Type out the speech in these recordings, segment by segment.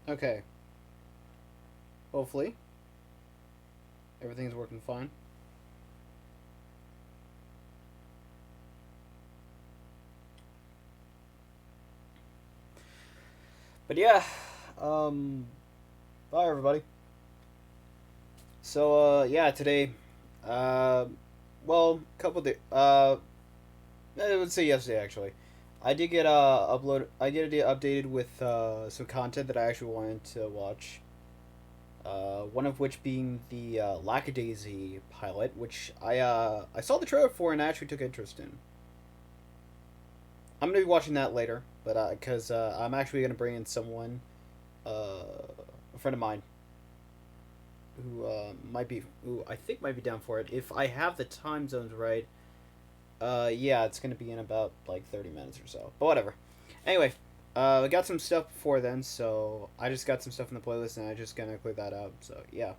Okay. Hopefully. Everything's working fine. But yeah. Bye everybody. So, yeah, today, uh, well, couple days, I would say yesterday actually. I get updated with, some content that I actually wanted to watch. One of which being the Lackadaisy Pilot, which I saw the trailer for and actually took interest in. I'm gonna be watching that later, but because I'm actually gonna bring in someone, a friend of mine, who I think might be down for it if I have the time zones right. Yeah, it's gonna be in about like 30 minutes or so, but whatever. Anyway, I got some stuff before then, so I just got some stuff in the playlist, and I just gonna clear that out. So yeah,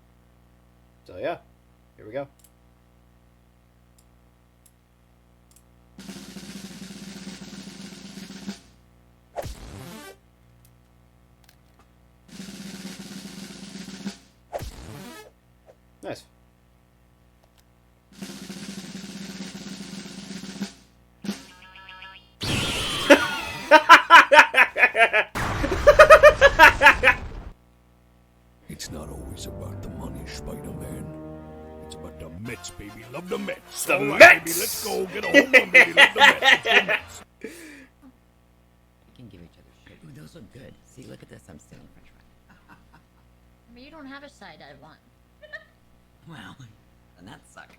here we go. Nice. It's not always about the money, Spider-Man. It's about the Mets, baby. Love the Mets. The All right, Mets! baby, let's go. Get a home run, baby. Love the Mets. Let's go Mets. We can give each other shit. Ooh, those look good. See, look at this. I'm stealing French fries. I mean, you don't have a side I want. Well, then that suck.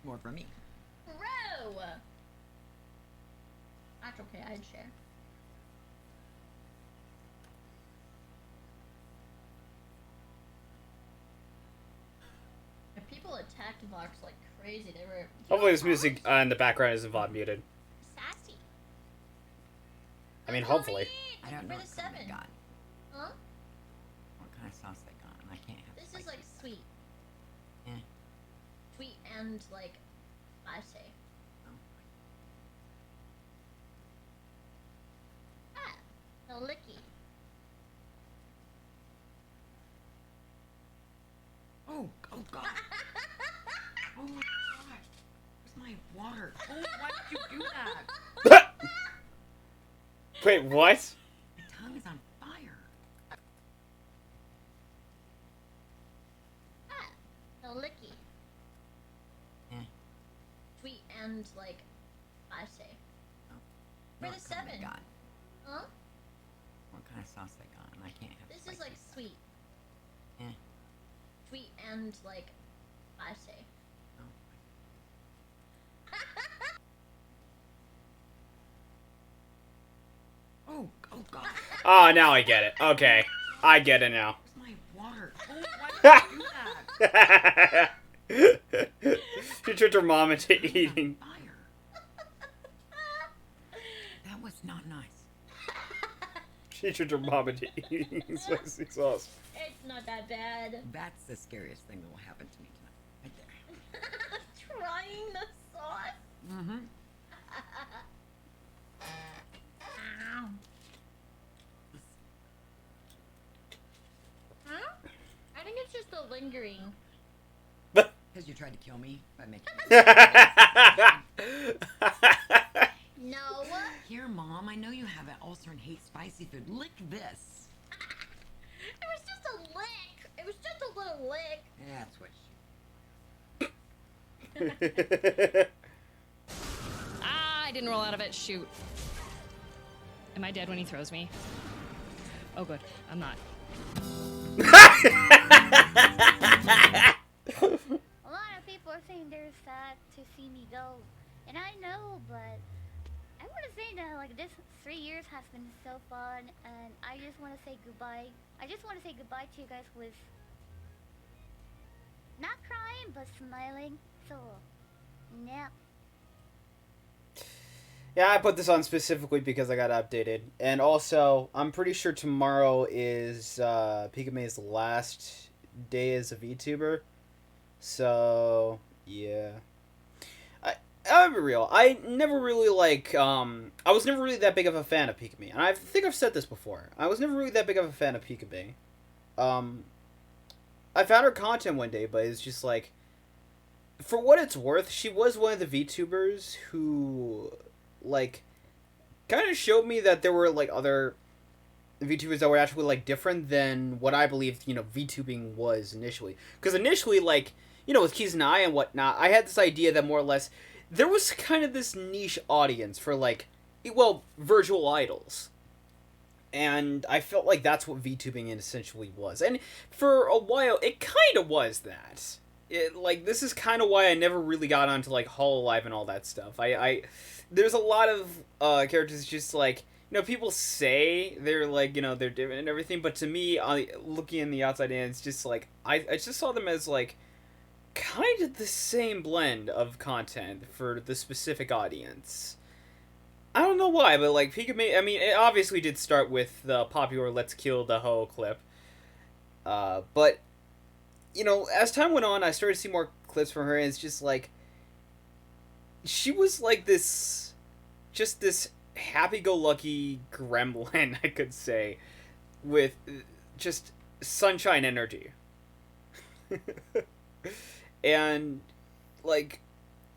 More for me. Bro! That's okay, I'd share. If people attacked Vox like crazy, they were... Hopefully, this music in the background isn't VOD muted. Sassy. I mean, hopefully. I don't know For what the kind they 7. got. Huh? What kind of sauce they got, and I can't have This spicy. is like sweet. Eh. Sweet and like spicy. Oh. Ah, no licky. Oh, oh God. Oh my God. Where's my water? Oh, why did you do that? Wait, what? My tongue is on fire. Ah, no licky. Eh. Sweet and like spicy. Oh. For What the kind 7. they got. Huh? What kind of sauce they got, and I can't have This spicy. is like sweet. Eh. Sweet and like spicy. Oh. Oh, oh God. Oh, now I get it. Okay, I get it now. Where's my water? Oh, why did you do that? She tricked her mom into Tongue's on eating. fire. That was not nice. She tricked her mom into eating spicy sauce. It's not that bad. That's the scariest thing that will happen to me tonight. Right there. Trying the sauce. Mm-hmm. Ow. Huh? I think it's just the lingering. Because you tried to kill me by making me... No. Here, Mom, I know you have an ulcer and hate spicy food. Lick this. It was just a lick. It was just a little lick. That's what Ah, I didn't roll out of it. Shoot. Am I dead when he throws me? Oh, good. I'm not. A lot of people are saying they're sad to see me go, and I know, but I want to say that like this 3 years has been so fun, and I just want to say goodbye. I just want to say goodbye to you guys with not crying but smiling. So, yeah. Yeah, I put this on specifically because I got updated. And also, I'm pretty sure tomorrow is Pikamee's last day as a VTuber. So, yeah. I'll be real. I never really I was never really that big of a fan of Pikamee, and I think I've said this before. I was never really that big of a fan of Pikamee. Um, I found her content one day, but it's just like, for what it's worth, she was one of the VTubers who, like, kind of showed me that there were like other VTubers that were actually like different than what I believed, VTubing was initially. Because initially, like, with Keys and I and whatnot, I had this idea that more or less there was kind of this niche audience for like, well, virtual idols. And I felt like that's what VTubing essentially was. And for a while, it kind of was that. This is kind of why I never really got onto, like, Hololive and all that stuff. There's a lot of characters just, like, people say they're, like, they're different and everything, but to me, looking in the outside in, it's just, like, I just saw them as, like, kind of the same blend of content for the specific audience. I don't know why, but, like, Pikamee, I mean, it obviously did start with the popular Let's Kill the Ho clip. But, as time went on, I started to see more clips from her, and it's just, like, she was, like, this happy-go-lucky gremlin, I could say, with just sunshine energy. And, like,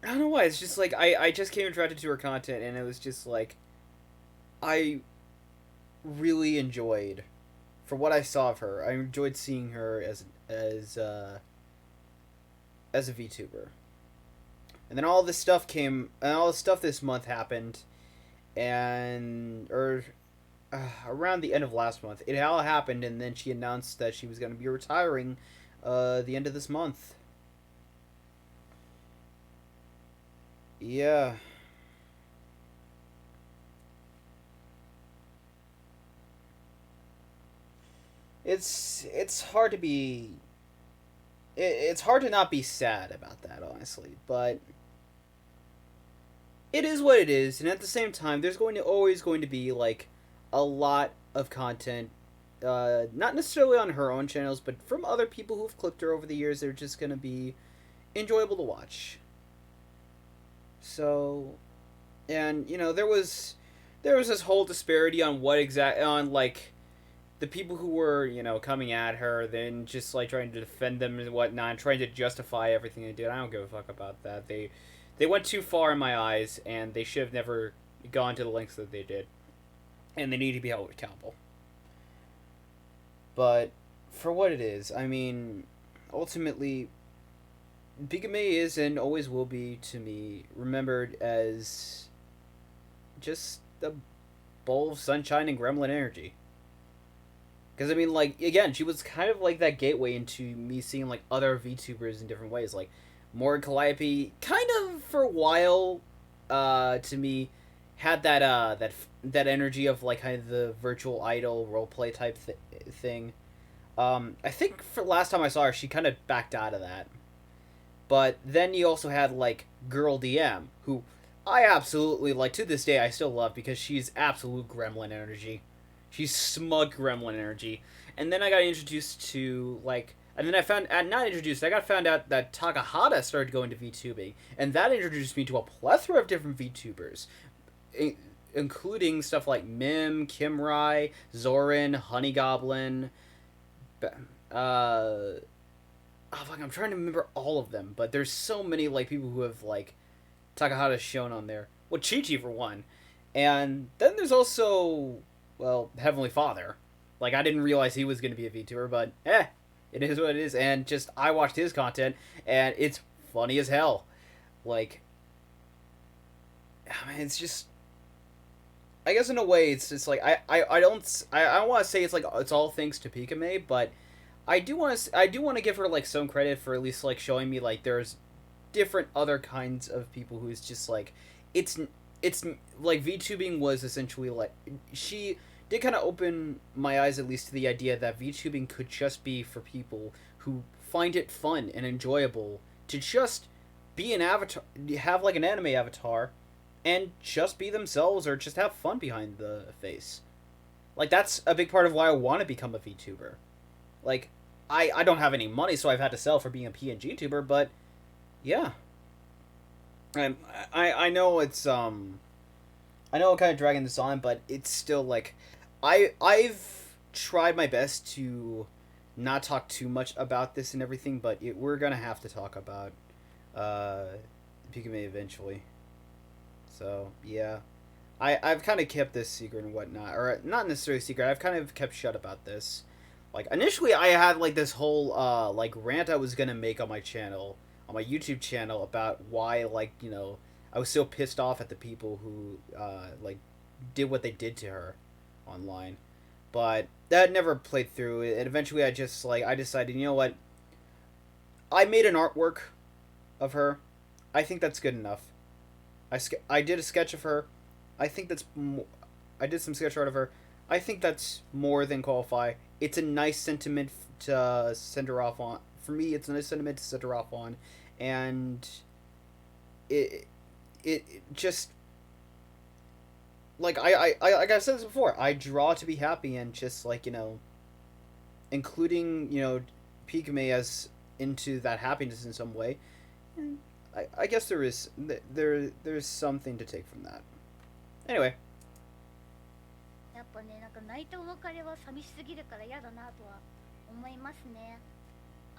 I don't know why, it's just, like, I just came attracted to her content, and it was just, like, I really enjoyed, for what I saw of her, I enjoyed seeing her as a VTuber. And then all this stuff this month happened, and, around the end of last month, it all happened, and then she announced that she was going to be retiring, the end of this month. Yeah. It's hard to be... It's hard to not be sad about that, honestly, but... It is what it is, and at the same time, there's always going to be, like, a lot of content, not necessarily on her own channels, but from other people who've clipped her over the years, they're just gonna be enjoyable to watch. So, and, there was this whole disparity on like, the people who were, coming at her, then just, like, trying to defend them and whatnot, and trying to justify everything they did. I don't give a fuck about that. They went too far in my eyes, and they should have never gone to the lengths that they did. And they need to be held accountable. But, for what it is, I mean, ultimately, Pikamee is and always will be, to me, remembered as just a bowl of sunshine and gremlin energy. Because, I mean, like, again, she was kind of like that gateway into me seeing, like, other VTubers in different ways. Like, Morgan Calliope, kind of, for a while, to me, had that energy of, like, kind of the virtual idol roleplay type thing. I think for last time I saw her, she kind of backed out of that. But then you also had, like, Girl DM, who I absolutely, like, to this day, I still love, because she's absolute gremlin energy. She's smug gremlin energy. And then I got introduced to, like... And then I got found out that Takahata started going to VTubing. And that introduced me to a plethora of different VTubers. Including stuff like Mim, Kimrai, Zorin, Honey Goblin... I'm trying to remember all of them, but there's so many, like, people who have, like, Takahata shown on there. Well, Chi-Chi, for one. And then there's also, well, Heavenly Father. Like, I didn't realize he was going to be a VTuber, but, it is what it is. And just, I watched his content, and it's funny as hell. Like, I mean, it's just... I guess in a way, it's just, like, I don't want to say it's, like, it's all thanks to Pikamee, but... I do want to give her, like, some credit for at least, like, showing me, like, there's different other kinds of people who's just, like, it's like, VTubing was essentially, like, she did kind of open my eyes at least to the idea that VTubing could just be for people who find it fun and enjoyable to just be an avatar, have, like, an anime avatar, and just be themselves or just have fun behind the face. Like, that's a big part of why I want to become a VTuber. Like, I don't have any money, so I've had to sell for being a PNG tuber, but, yeah. I'm, I know it's I know I'm kind of dragging this on, but it's still like I've tried my best to not talk too much about this and everything, but we're gonna have to talk about uh Pikamee eventually. So yeah, I've kind of kept this secret and whatnot, or not necessarily secret. I've kind of kept shut about this. Like initially, I had like this whole like rant I was gonna make on my channel, on my YouTube channel, about why like I was so pissed off at the people who like did what they did to her online, but that never played through. And eventually, I decided, you know what? I made an artwork of her. I think that's good enough. I did a sketch of her. I think I did some sketch art of her. I think that's more than qualify. It's a nice sentiment to send her off on. For me, it's a nice sentiment to send her off on, and it just like like I've said this before. I draw to be happy, and just like including Pikamee as into that happiness in some way. I guess there's something to take from that. Anyway. やっぱね、なんか泣いたお別れは寂しすぎるから嫌だなとは思いますね。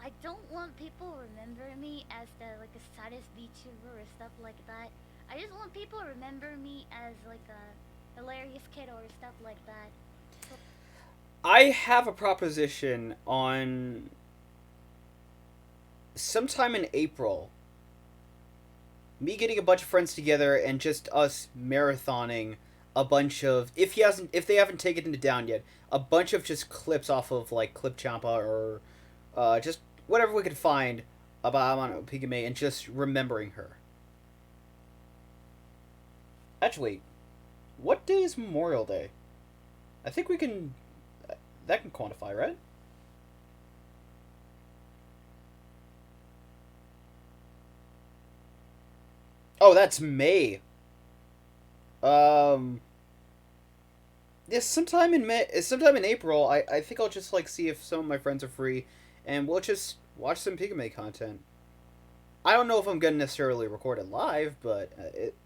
I don't want people to remember me as the like a saddest VTuber or stuff like that. I just want people to remember me as like a hilarious kid or stuff like that. So, I have a proposition on sometime in April. Me getting a bunch of friends together and just us marathoning a bunch of, if they haven't taken it down yet, a bunch of just clips off of like Clip Champa or just whatever we could find about Pikamee and just remembering her. Actually, what day is Memorial Day? I think we can, that can quantify, right? Oh, that's May. Yeah, sometime in May, sometime in April. I think I'll just like see if some of my friends are free, and we'll just watch some Pikamee content. I don't know if I'm gonna necessarily record it live, but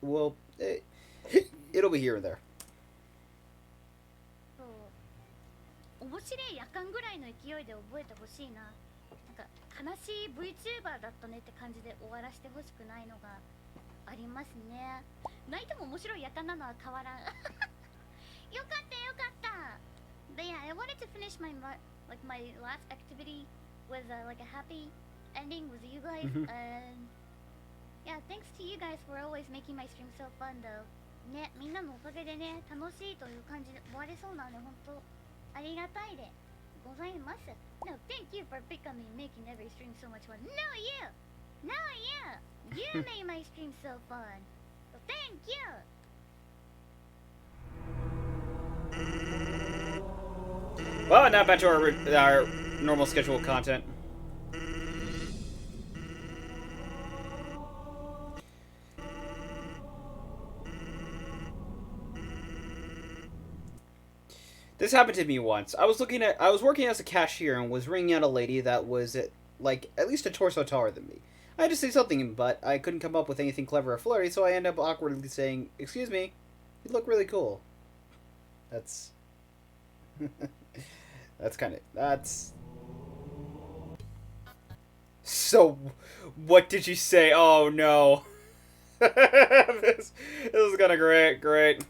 it'll be here and there. そう面白い夜間ぐらいの勢いで覚えてほしいな。なんか悲しい VTuber だったねって感じで終わらせてほしくないのがありますね。泣いても面白い夜間なのは変わらん。よかったよかった。But yeah, I wanted to finish my last activity with like a happy ending with you guys, and yeah, thanks to you guys for always making my stream so fun though. ね、みんなのおかげでね、楽しいという感じで終われそうなので、本当ありがたいでございます。No, thank you for Pikamee making every stream so much fun. No, you! No, you! You made my stream so fun. So thank you! Well, now back to our normal scheduled content. This happened to me once. I was working as a cashier and was ringing out a lady that was at least a torso taller than me. I had to say something, but I couldn't come up with anything clever or flirty, so I ended up awkwardly saying, "Excuse me, you look really cool." That's that's So, what did you say? Oh no. this is gonna great.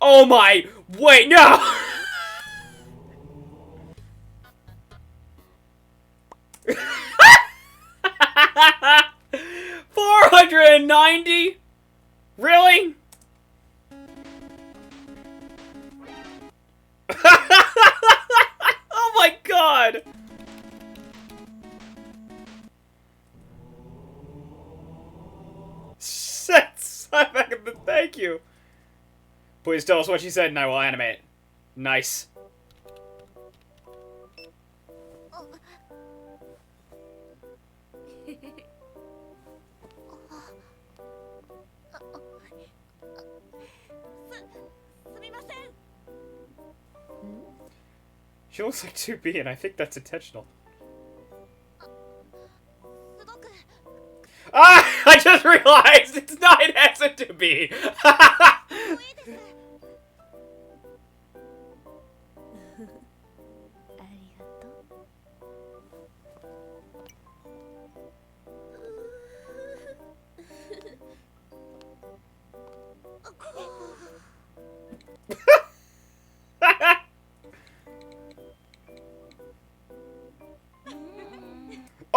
Oh my! Wait, no! $490? Really? Oh my god! Thank you. Please tell us what she said and I will animate it. Nice. She looks like 2B and I think that's intentional. すごく realized it's not. It hasn't to be.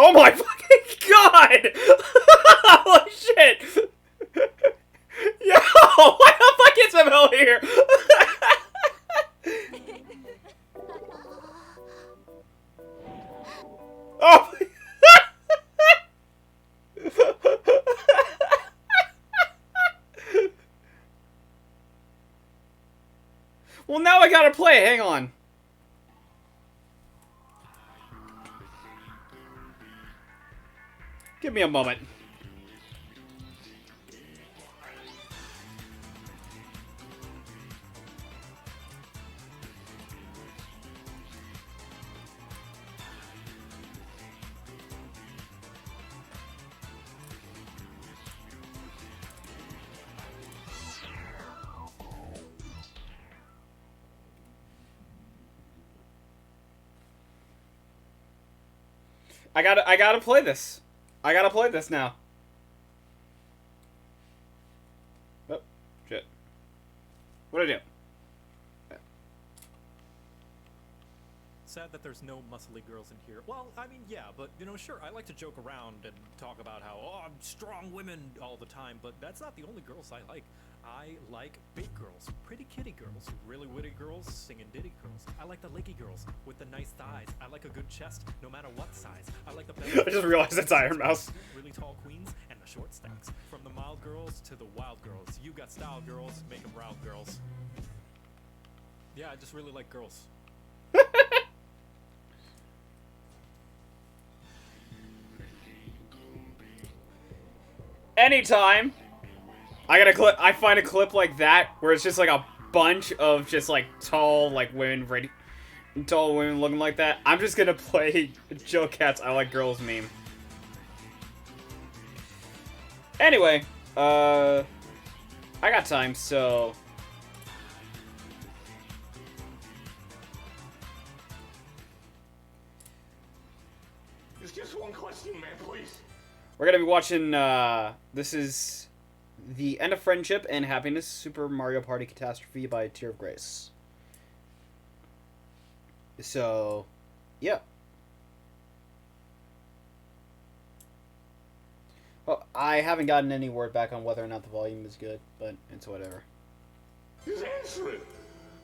Oh my fucking god! Holy shit! Yo, why the fuck is him out here? Oh! Well, now I gotta play. Hang on. Give me a moment. I gotta play this. I gotta play this now. Oh, shit. What'd I do? Sad that there's no muscly girls in here. Well, I mean, yeah, but, you know, sure, I like to joke around and talk about how, oh, I'm strong women all the time, but that's not the only girls I like. I like big girls, pretty kitty girls, really witty girls, singing ditty girls. I like the lakey girls with the nice thighs. I like a good chest, no matter what size. I like the I just realized that's Iron Mouse. really tall queens and the short stacks. From the mild girls to the wild girls. You got style girls, make them proud girls. Yeah, I just really like girls. Anytime I find a clip like that where it's just like a bunch of just like tall women looking like that, I'm just gonna play Joe Cat's I Like Girls meme. Anyway, I got time, so There's just one question, man, please. we're gonna be watching, this is The End of Friendship and Happiness, Super Mario Party Catastrophe by Tearofgrace. So, yeah. Well, I haven't gotten any word back on whether or not the volume is good, but it's whatever. Just answer it.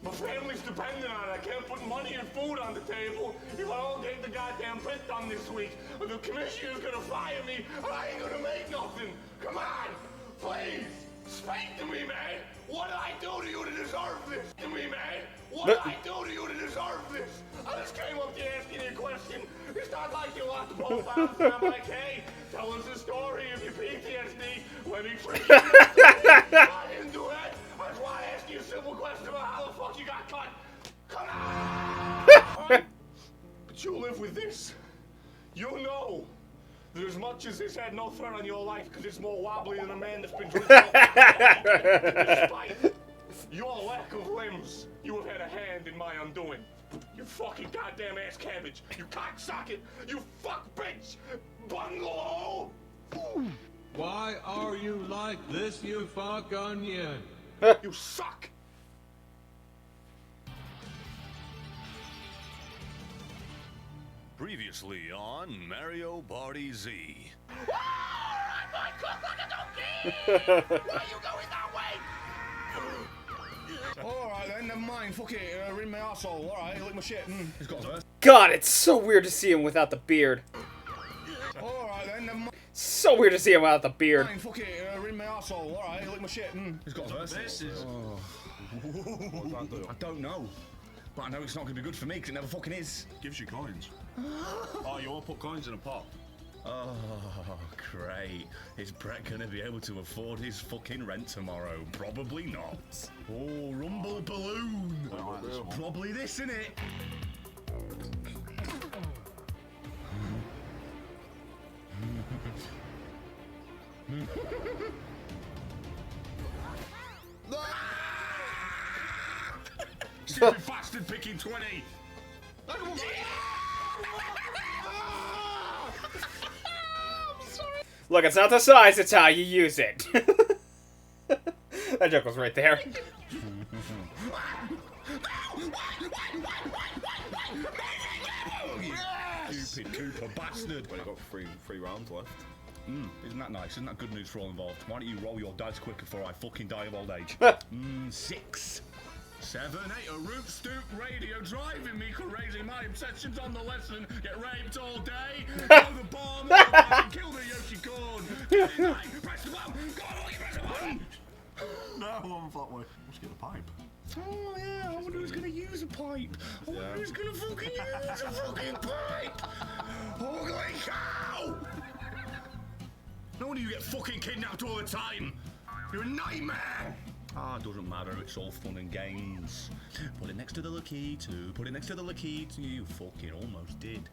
My family's dependent on it. I can't put money and food on the table if I don't get the goddamn print done this week. Or the commissioner's gonna fire me and I ain't gonna make nothing. Come on, please, speak to me, man. What did I do to you to deserve this? To me, man. What did I do to you to deserve this? I just came up here asking you a question. It's not like you lost both arms and I'm like, hey, tell us the story of your PTSD. Let me treat you. I didn't do that. I just want to ask you a simple question about how the fuck you got cut. Come on! But you live with this. You know that as much as this had no threat on your life because it's more wobbly than a man that's been drinking despite your lack of limbs, you have had a hand in my undoing. You fucking goddamn ass cabbage. You cocksocket. You fuck bitch. Bungalow. Why are you like this, you fuck onion? You suck. Previously on Mario Party Z. I cook like a donkey. Why are you going that way? Alright then, never mind. Fuck it. In my arsehole. Alright, lick my shit. He's got first. God, it's so weird to see him without the beard. Alright then, never mind. So weird to see him without the beard. Fuck it. In my arsehole. Alright, lick my shit. He's got first. This is... I don't know. But I know it's not going to be good for me because it never fucking is. Gives you coins. Oh, you want to put coins in a pot? Oh, great. Is Brett gonna be able to afford his fucking rent tomorrow? Probably not. Oh, rumble balloon. Probably this, innit? Stupid bastard picking 20! Look, it's not the size, it's how you use it. That joke was right there. Stupid Cooper bastard! Well, you've got three rounds left. Isn't that nice? Isn't that good news for all involved? Why don't you roll your dice quicker before I fucking die of old age? 6, 7, 8, a root stoop radio driving me crazy. My obsessions on the lesson. Get raped all day. Throw the bomb. Kill the Yoshi corn. Press the button. Go on, you press the button. No, I thought, well, let's get a pipe. Oh yeah, I wonder who's gonna use a pipe. I wonder who's gonna fucking use a fucking pipe. Holy cow! No wonder you get fucking kidnapped all the time. You're a nightmare. Ah, doesn't matter. It's all fun and games. Put it next to the Lackadaisy. Put it next to the Lackadaisy. You fucking almost did.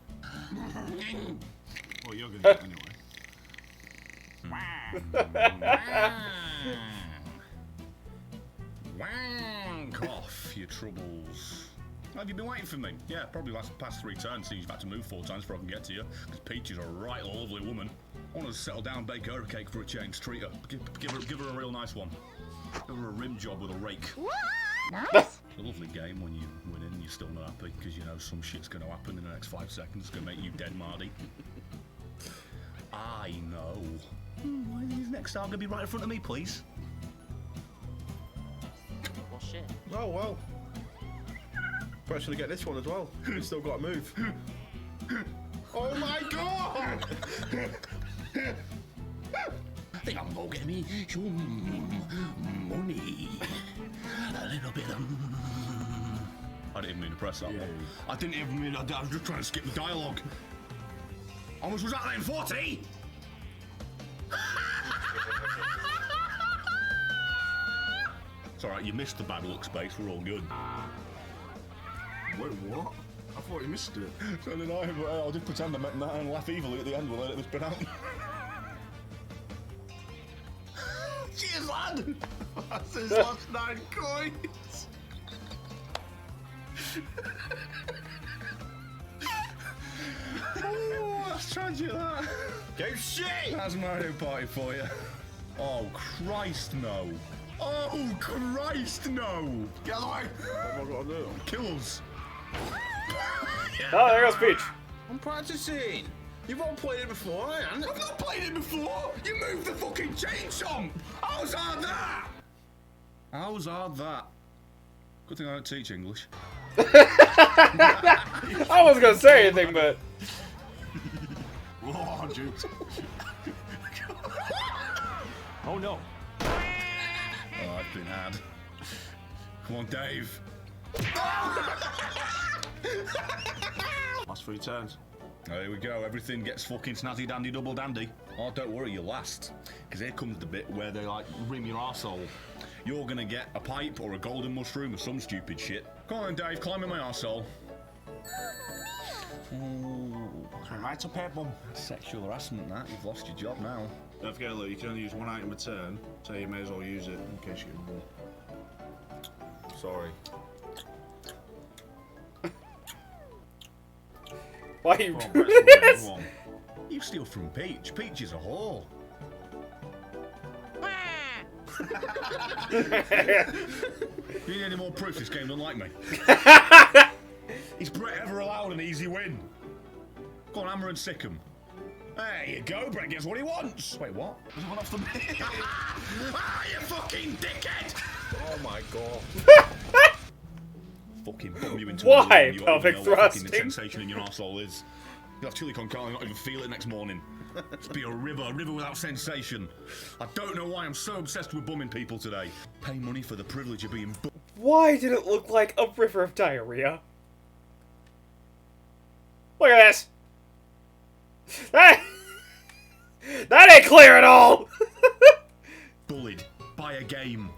Well, you're gonna do it anyway. Wank off your troubles. Have you been waiting for me? Yeah, probably past 3 turns, since you've had to move 4 times before I can get to you. Because Peach is a right lovely woman. I want to settle down, bake her a cake for a change, treat her. Give her a real nice one. Give her a rim job with a rake. Nice. It's a lovely game when you win and you're still not happy, because you know some shit's going to happen in the next 5 seconds. It's going to make you dead, Marty. I know. Why is next star going to be right in front of me, please? Well, shit. Oh, well. Probably should get this one as well. We've still got to move. Oh my god! I think I'm gonna get me some money. A little bit of. I didn't even mean to press that one. I didn't even mean. I was just trying to skip the dialogue. How much was that then? 40? It's alright, you missed the bad luck space, we're all good. Wait, what? I thought you missed it. So did I, but I'll just pretend I meant that and laugh evilly at the end while I let this bit out. Cheers, lad! That's his last 9 coins! Oh, that's tragic, that. Go shit! That's Mario Party for you. Oh, Christ, no. Oh, Christ, no! Get out of the way! What have I got to do? Kill us. Oh, there goes Peach. I'm practicing! You've all played it before, I haven't. I've not played it before! You moved the fucking chain chomp! How's hard that? How's hard that? Good thing I don't teach English. I wasn't gonna say anything, but. Oh, Jukes. Oh no. Oh, I've been had. Come on, Dave. Last 3 turns. There we go, everything gets fucking snazzy dandy double dandy. Oh, don't worry, you're last. Because here comes the bit where they like rim your arsehole. You're gonna get a pipe or a golden mushroom or some stupid shit. Come on, Dave, climb in my arsehole. Right up here, bum. Sexual harassment, that. You've lost your job now. Don't forget, look, you can only use 1 item a turn, so you may as well use it in case you get more. Sorry. Why are you Come on, doing press one, this? come on. You steal from Peach. Peach is a whore. You need any more proof this game don't like me? Is Brett ever allowed an easy win? Go on, hammer and sick him. There you go, Brett gets what he wants. Wait, what? There's one off the me. Ah, you fucking dickhead! Oh my god. Fucking bum you into Why? a room, you don't Pelvic even know what fucking thrusting? the sensation in your arsehole is. You'll have chili con carne and not even feel it next morning. Just be a river without sensation. I don't know why I'm so obsessed with bumming people today. Pay money for the privilege of being Why did it look like a river of diarrhea? Look at this! That ain't clear at all! bullied by a game.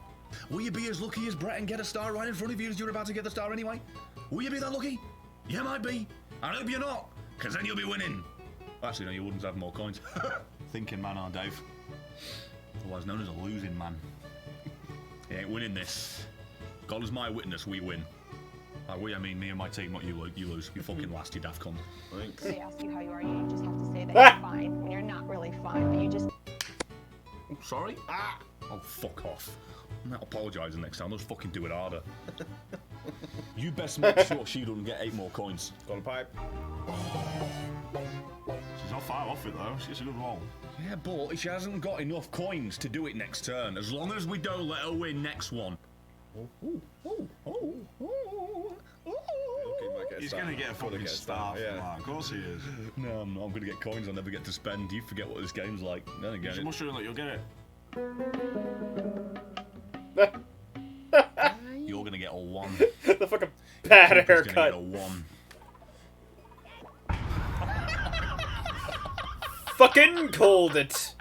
Will you be as lucky as Brett and get a star right in front of you as you're about to get the star anyway? Will you be that lucky? You might be. I hope you're not, because then you'll be winning. Actually, no, you wouldn't have more coins. Thinking man, aren't Dave? Otherwise known as a losing man. He ain't winning this. God is my witness, we win. By we, I mean me and my team, not you lose. You fucking last, you daft cunt. Thanks. They ask you how you are, you just have to say that you're fine, when you're not really fine, but you just... Oh, sorry? Ah! Oh, fuck off. I'm not apologising next time, I'll just fucking do it harder. You best make sure she doesn't get 8 more coins. Got a pipe. She's not far off it though, she's a good roll. Yeah, but she hasn't got enough coins to do it next turn, as long as we don't let her win next one. He's gonna get a fucking star. Yeah, of course he is. No, I'm not. I'm gonna get coins I'll never get to spend. You forget what this game's like. Then again, Just mushroom that you'll get it. You're gonna get a 1. The fucking bad Cooper's haircut. gonna get a 1. Fucking called it.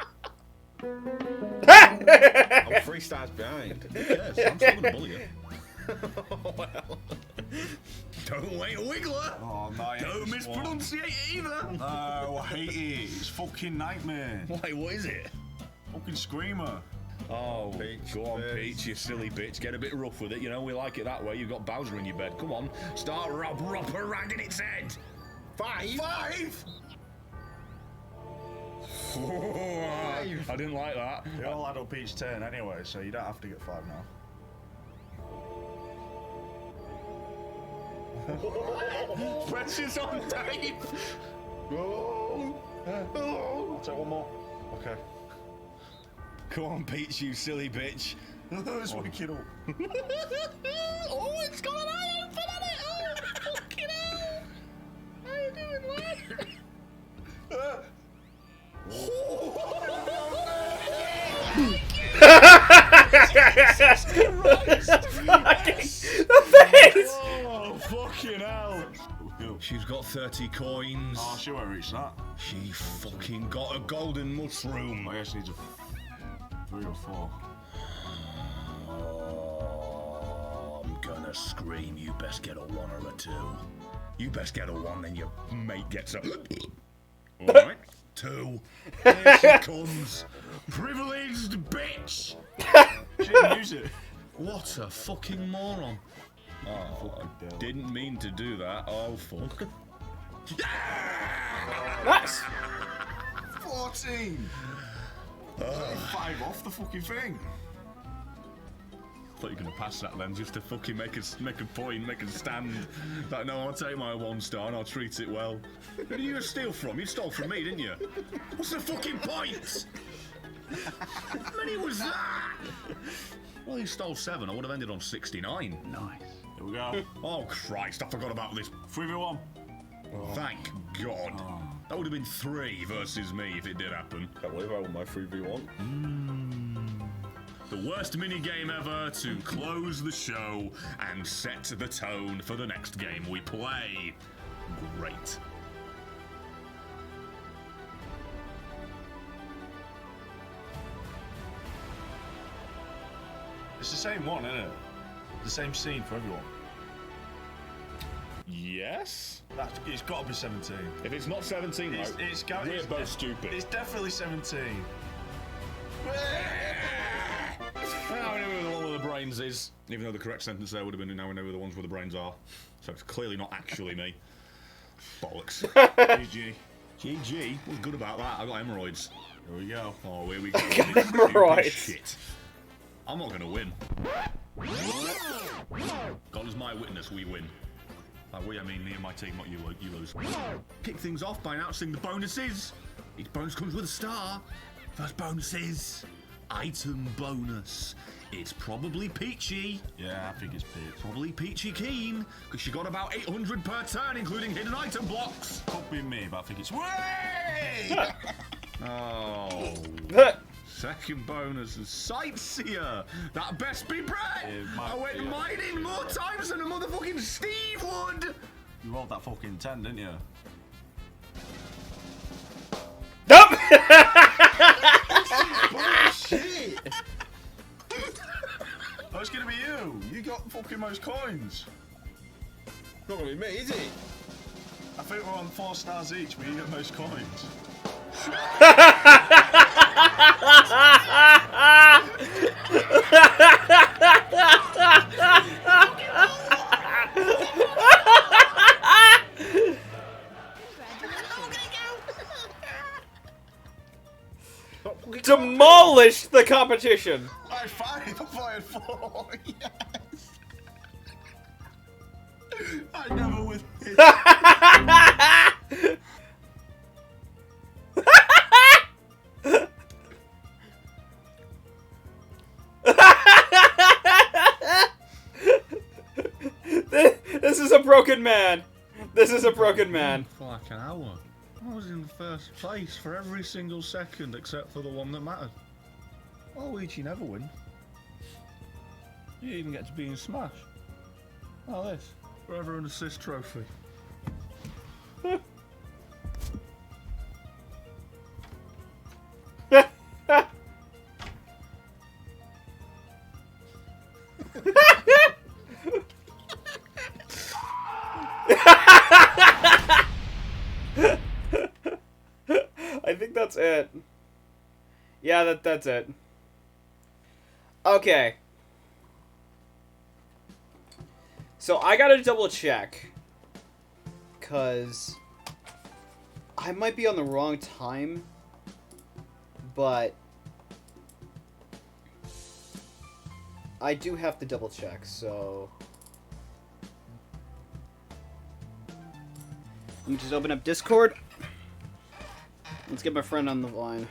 I'm 3 stars behind. Yes, I'm still gonna bully you. Well. Don't wait a wiggler. Oh, no, Don't mispronunciate it either. Oh, I hate it. It's fucking nightmare. Wait, what is it? Fucking Screamer. Oh, Peach, go on, bitch. Peach, you silly bitch. Get a bit rough with it, you know, we like it that way. You've got Bowser in your bed. Come on, start ragging its head. 5? I didn't like that. They all add up each turn anyway, so you don't have to get 5 now. Pressure's on Dave. I'll take 1 more. Okay. Come on, Peach, you silly bitch. It's wicked up. Oh, it's got an eye open on it. Oh, fucking hell. How you doing, lad? Jesus Christ. The face! Oh, fucking hell. She's got 30 coins. Oh, she won't reach that. She fucking got a golden mushroom. I guess needs a 3 or 4. Oh, I'm gonna scream. You best get a 1 or a 2. You best get a 1, then your mate gets a... Alright, 2. Here she comes. Privileged bitch. She didn't use it. What a fucking moron. Oh, I didn't mean to do that. Oh, fuck. Nice. 14. 5 off the fucking thing. I thought you were gonna pass that then, just to fucking make a point, make a stand. Like, no, I'll take my 1 star and I'll treat it well. Who did you steal from? You stole from me, didn't you? What's the fucking point? How many was that? Well, you stole 7. I would have ended on 69. Nice. Here we go. Oh, Christ, I forgot about this. 3v1. Thank God. That would have been 3 versus me if it did happen. Can't believe I won my 3v1. The worst minigame ever to close the show and set the tone for the next game we play. Great. It's the same one, isn't it? The same scene for everyone. Yes? It's got to be 17. If it's not 17, we're both stupid. It's definitely 17. Now we know who the one with the brains is. Even though the correct sentence there would have been, now we know who the ones with the brains are. So it's clearly not actually me. Bollocks. GG. GG. What's good about that? I got hemorrhoids. Here we go. Oh, here we go. Hemorrhoids. Shit. I'm not gonna win. God is my witness, we win. By we, I mean me and my team, not you lose. Kick things off by announcing the bonuses. Each bonus comes with a star. First bonus is item bonus. It's probably Peachy. Yeah, I think it's Peach. Probably Peachy Keen, because she got about 800 per turn, including hidden item blocks. Could be me, but I think it's way. Oh. Second bonus is Sightseer. That best be Brett. I went mining more times than a motherfucking Steve would. You rolled that fucking 10, didn't you? Nope. Shit. Oh, it's gonna be you. You got fucking most coins. Not gonna be me, is it? I think we're on 4 stars each, but you get most coins. Demolished the competition. High five! I fired 4. Yes. I never would. This is a broken man. This is a broken man. For like an hour. I was in first place for every single second except for the one that mattered. Luigi never win. You even get to be in Smash. Oh, this. Forever an assist trophy. I think that's it. Yeah, that's it. Okay. So I gotta double check. 'Cause I might be on the wrong time. But I do have to double check, so let me just open up Discord. Let's get my friend on the line.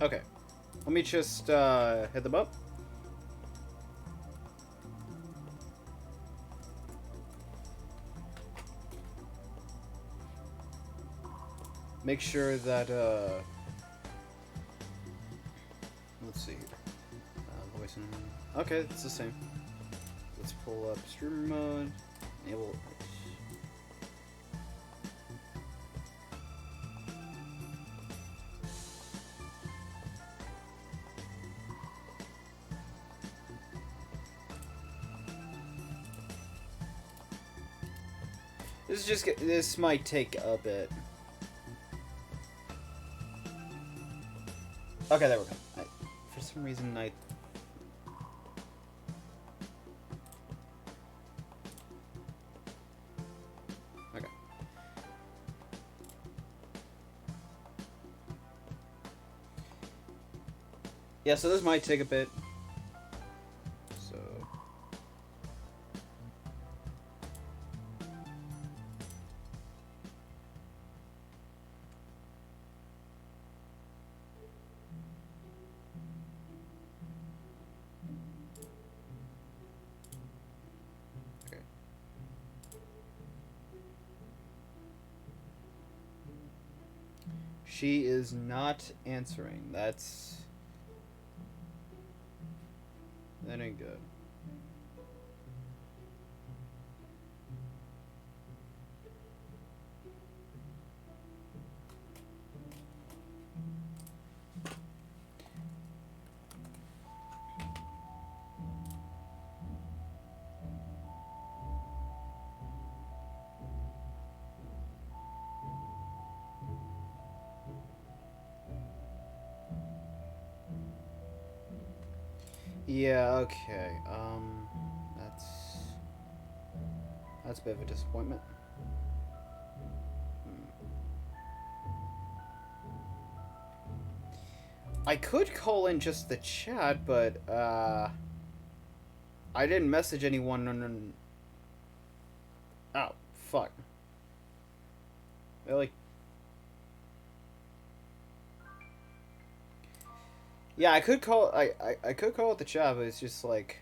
Okay. Let me just hit them up. Make sure that, let's see here. Voice and... Okay, it's the same. Let's pull up streamer mode. Enable... This might take a bit. Okay, there we go. For some reason, okay. Yeah, so this might take a bit. So... She is not answering. That ain't good. Yeah, okay. That's a bit of a disappointment. I could call in just the chat, but I didn't message anyone. Oh, fuck. Really? Yeah, I could call. I could call it the chat, but it's just like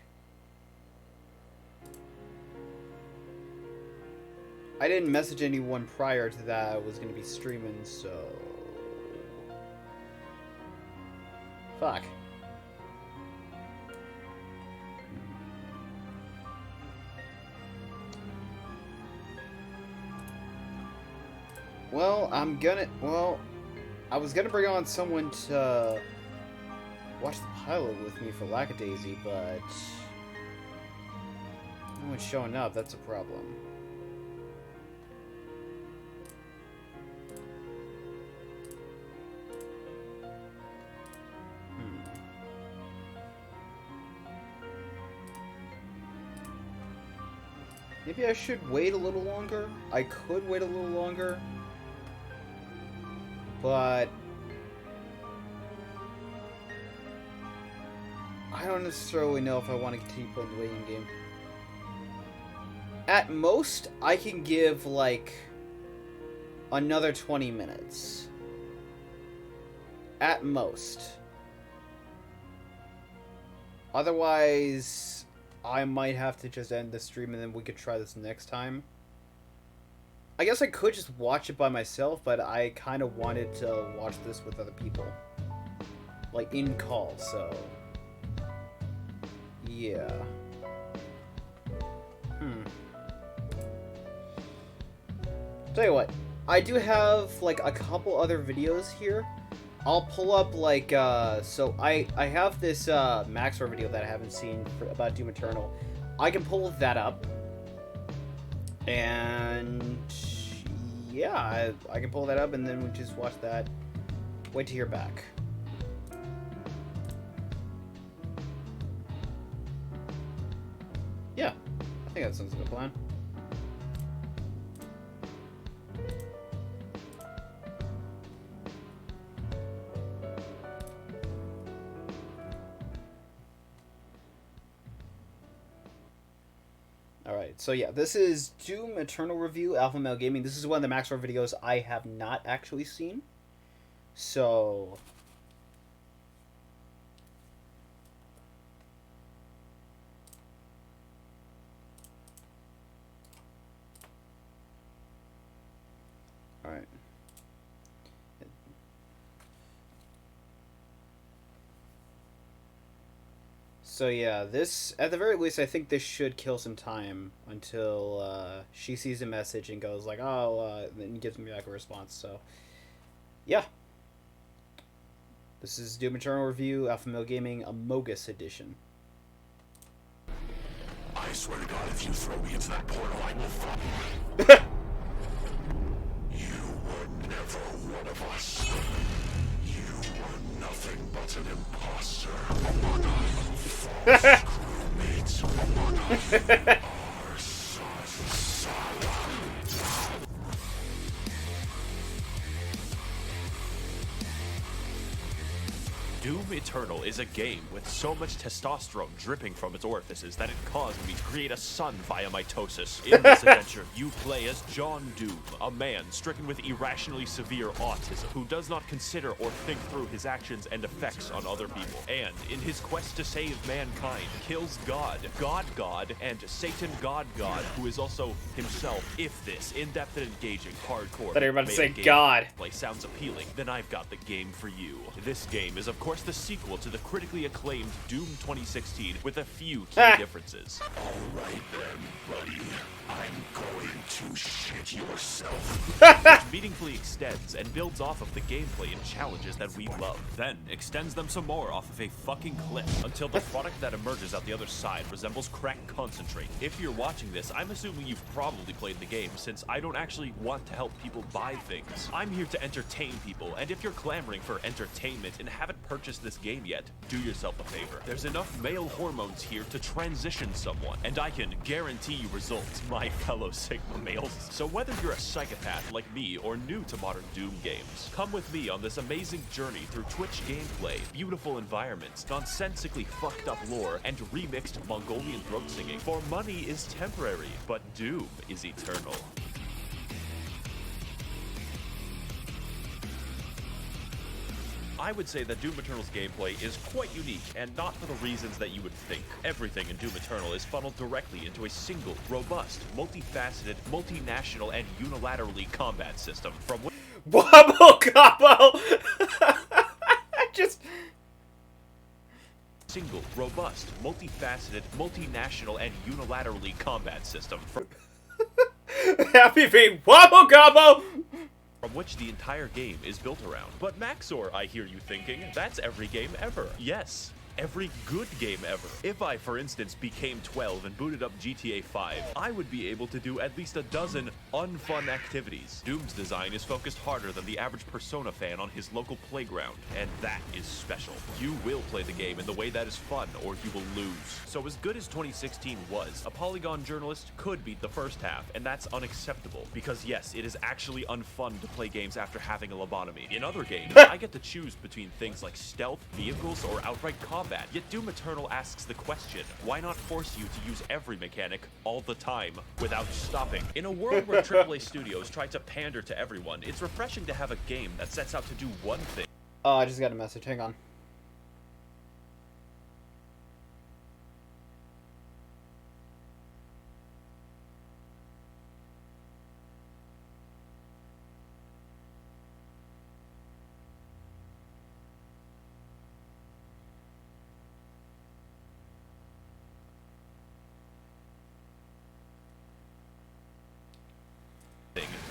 I didn't message anyone prior to that I was gonna be streaming, so fuck. Well, I was gonna bring on someone to watch the pilot with me for Lackadaisy, but no one's showing up. That's a problem. Maybe I should wait a little longer. I could wait a little longer, but I don't necessarily know if I want to continue playing the waiting game. At most, I can give, like, another 20 minutes. At most. Otherwise, I might have to just end the stream and then we could try this next time. I guess I could just watch it by myself, but I kind of wanted to watch this with other people. Like, in call, so... yeah. Tell you what, I do have, like, a couple other videos here. I'll pull up, like, so I have this, Maxor video that I haven't seen about Doom Eternal. I can pull that up. And, yeah, I can pull that up and then we just watch that. Wait to hear back. Yeah, I think that sounds like a plan. Alright, so yeah, this is Doom Eternal Review, Alpha Male Gaming. This is one of the Maxor videos I have not actually seen. So... alright. So yeah, this, at the very least, I think this should kill some time until she sees a message and goes like, oh, then gives me back a response, so yeah. This is Doom Eternal Review, Alpha Male Gaming, Amogus Edition. I swear to God, if you throw me into that portal, I will fuck you. Were never one of us. You were nothing but an imposter. False crewmates. Our son, Doom Eternal is a game with so much testosterone dripping from its orifices that it caused me to create a son via mitosis. In this adventure, you play as John Doom, a man stricken with irrationally severe autism who does not consider or think through his actions and effects on other people. And in his quest to save mankind, kills God, and Satan God, who is also himself. If this in-depth and engaging hardcore Thought you were about to say game God play sounds appealing, then I've got the game for you. This game is of course the sequel to the critically acclaimed Doom 2016 with a few key differences. Alright then, buddy. I'm going to shit yourself. Which meaningfully extends and builds off of the gameplay and challenges that we love. Then extends them some more off of a fucking cliff until the product that emerges out the other side resembles crack concentrate. If you're watching this, I'm assuming you've probably played the game since I don't actually want to help people buy things. I'm here to entertain people, and if you're clamoring for entertainment and haven't purchased this game yet, do yourself a favor. There's enough male hormones here to transition someone, and I can guarantee you results, my fellow Sigma males. So whether you're a psychopath like me or new to modern Doom games, come with me on this amazing journey through Twitch gameplay, beautiful environments, nonsensically fucked up lore, and remixed Mongolian throat singing. For money is temporary, but Doom is eternal. I would say that Doom Eternal's gameplay is quite unique, and not for the reasons that you would think. Everything in Doom Eternal is funneled directly into a single, robust, multifaceted, multinational, and unilaterally combat system from which... Wobble Gobble! Just... Single, robust, multifaceted, multinational, and unilaterally combat system from... Happy feet, Wobble Gobble! from which the entire game is built around. But Maxor, I hear you thinking, that's every game ever. Yes. Every good game ever. If I, for instance, became 12 and booted up GTA 5, I would be able to do at least a dozen unfun activities. Doom's design is focused harder than the average Persona fan on his local playground, and that is special. You will play the game in the way that is fun, or you will lose. So as good as 2016 was, a Polygon journalist could beat the first half, and that's unacceptable, because yes, it is actually unfun to play games after having a lobotomy. In other games, I get to choose between things like stealth, vehicles, or outright combat. Yet Doom Eternal asks the question, why not force you to use every mechanic all the time without stopping? In a world where AAA studios try to pander to everyone, it's refreshing to have a game that sets out to do one thing. Oh, I just got a message. Hang on.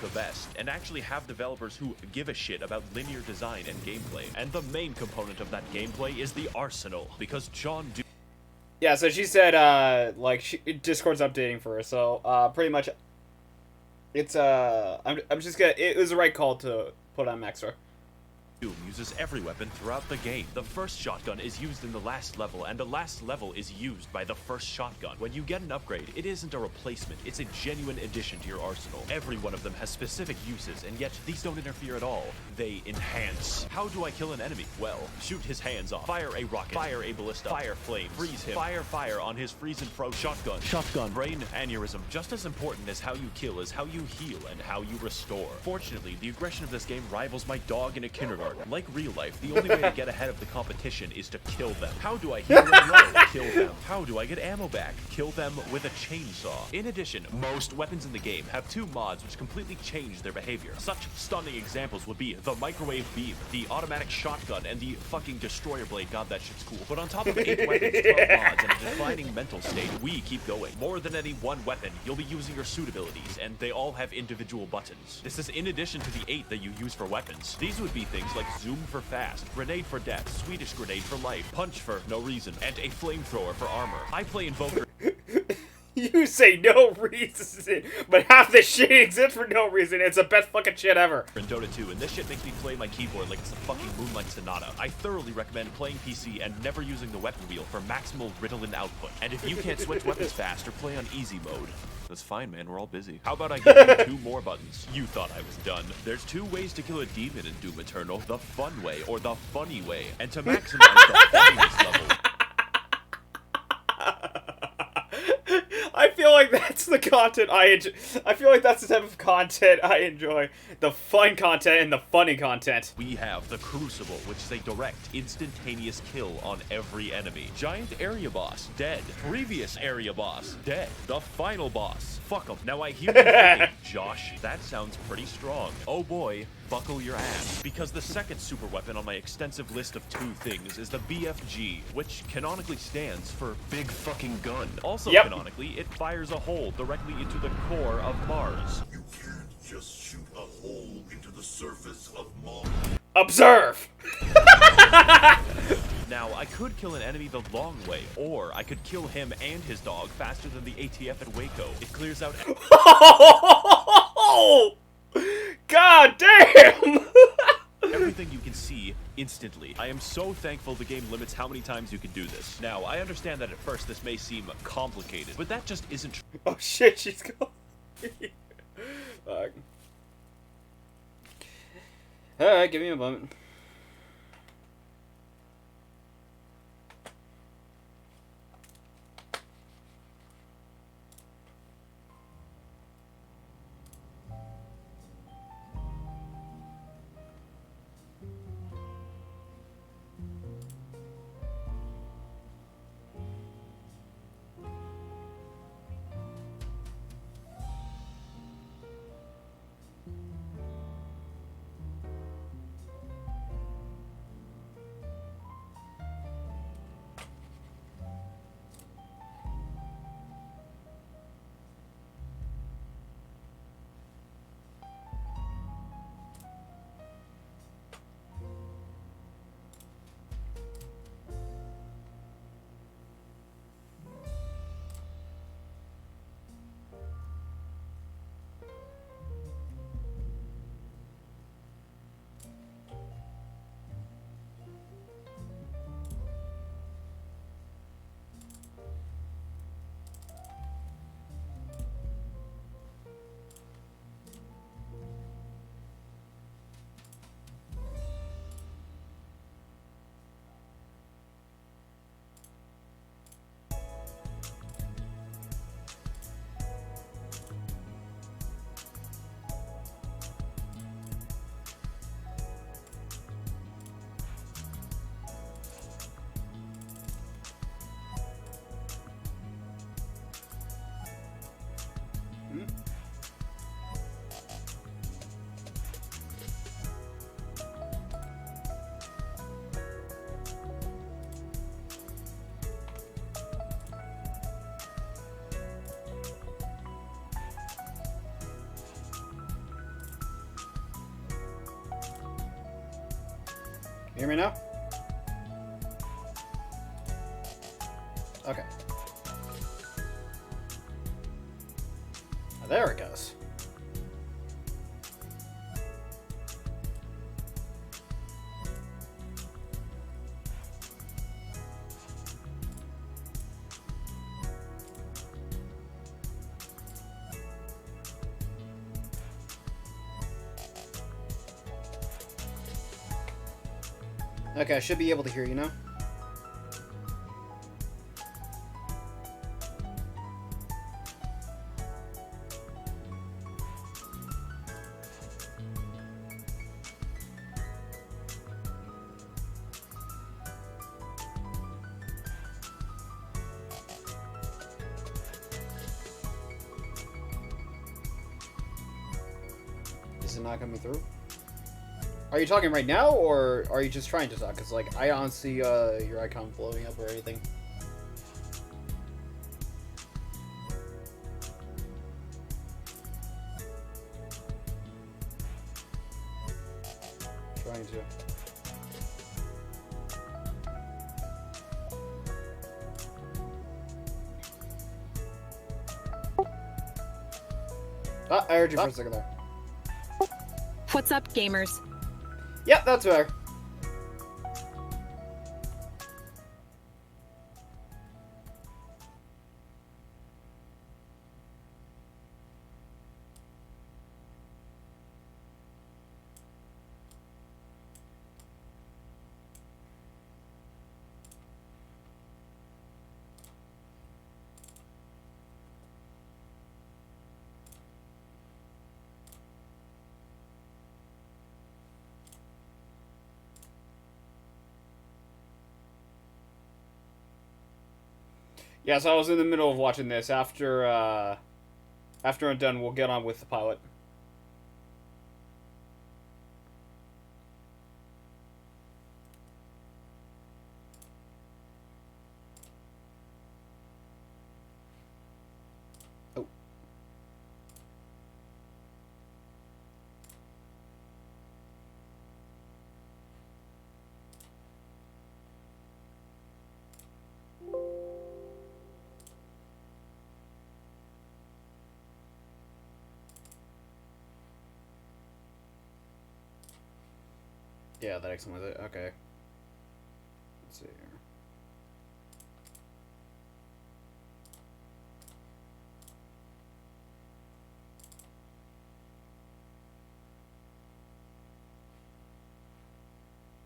The best, and actually have developers who give a shit about linear design and gameplay. And the main component of that gameplay is the arsenal, because John Doom... Yeah, so she said, Discord's updating for her, so, pretty much, it's, I'm just gonna, it was the right call to put on Maxor. Doom uses every weapon throughout the game. The first shotgun is used in the last level, and the last level is used by the first shotgun. When you get an upgrade, it isn't a replacement, it's a genuine addition to your arsenal. Every one of them has specific uses, and yet these don't interfere at all. They enhance. How do I kill an enemy? Well, shoot his hands off, fire a rocket, fire a ballista, fire flame, freeze him, fire on his freeze and froze shotgun, brain aneurysm. Just as important as how you kill is how you heal and how you restore. Fortunately, the aggression of this game rivals my dog in a kindergarten. Like real life, the only way to get ahead of the competition is to kill them. How do I heal them low? Kill them. How do I get ammo back? Kill them with a chainsaw. In addition, most weapons in the game have 2 mods which completely change their behavior. Such stunning examples would be the microwave beam, the automatic shotgun, and the fucking destroyer blade. God, that shit's cool. But on top of 8 weapons, 12 mods, and a defining mental state, we keep going. More than any one weapon, you'll be using your suit abilities, and they all have individual buttons. This is in addition to the 8 that you use for weapons. These would be things like zoom for fast, grenade for death, Swedish grenade for life, punch for no reason, and a flamethrower for armor. I play Invoker. You say no reason, but half the shit exists for no reason. It's the best fucking shit ever. In Dota 2, and this shit makes me play my keyboard like it's a fucking Moonlight Sonata. I thoroughly recommend playing PC and never using the weapon wheel for maximal Ritalin output. And if you can't switch weapons fast or play on easy mode, that's fine, man, we're all busy. How about I give you 2 more buttons? You thought I was done. There's 2 ways to kill a demon in Doom Eternal, the fun way or the funny way. And to maximize the funniness level, I feel like that's the content I enjoy. I feel like that's the type of content I enjoy. The fun content and the funny content. we have the Crucible, which is a direct, instantaneous kill on every enemy. Giant area boss, dead. Previous area boss, dead. The final boss, fuck 'em. Now I hear you thinking, Josh, that sounds pretty strong. Oh boy, buckle your ass. Because the second super weapon on my extensive list of 2 things is the BFG, which canonically stands for Big Fucking Gun. Also canonically, it fires a hole directly into the core of Mars. You can't just shoot a hole into the surface of Mars. Observe! Now, I could kill an enemy the long way, or I could kill him and his dog faster than the ATF at Waco. It clears out... God damn! everything you can see instantly. I am so thankful the game limits how many times you can do this. Now, I understand that at first this may seem complicated, but that just isn't true. Oh shit, she's gone. Fuck. Alright, give me a moment. You hear me now? Okay. Oh, there it goes. Okay, I should be able to hear you now. Is it not coming through? Are you talking right now, or are you just trying to talk? Because, like, I don't see your icon blowing up or anything. Trying to. Ah, I heard you for a second there. What's up, gamers? Yep, that's better. Yeah, so I was in the middle of watching this. After I'm done, we'll get on with the pilot. Oh. Yeah, that explains it. Okay. Let's see here.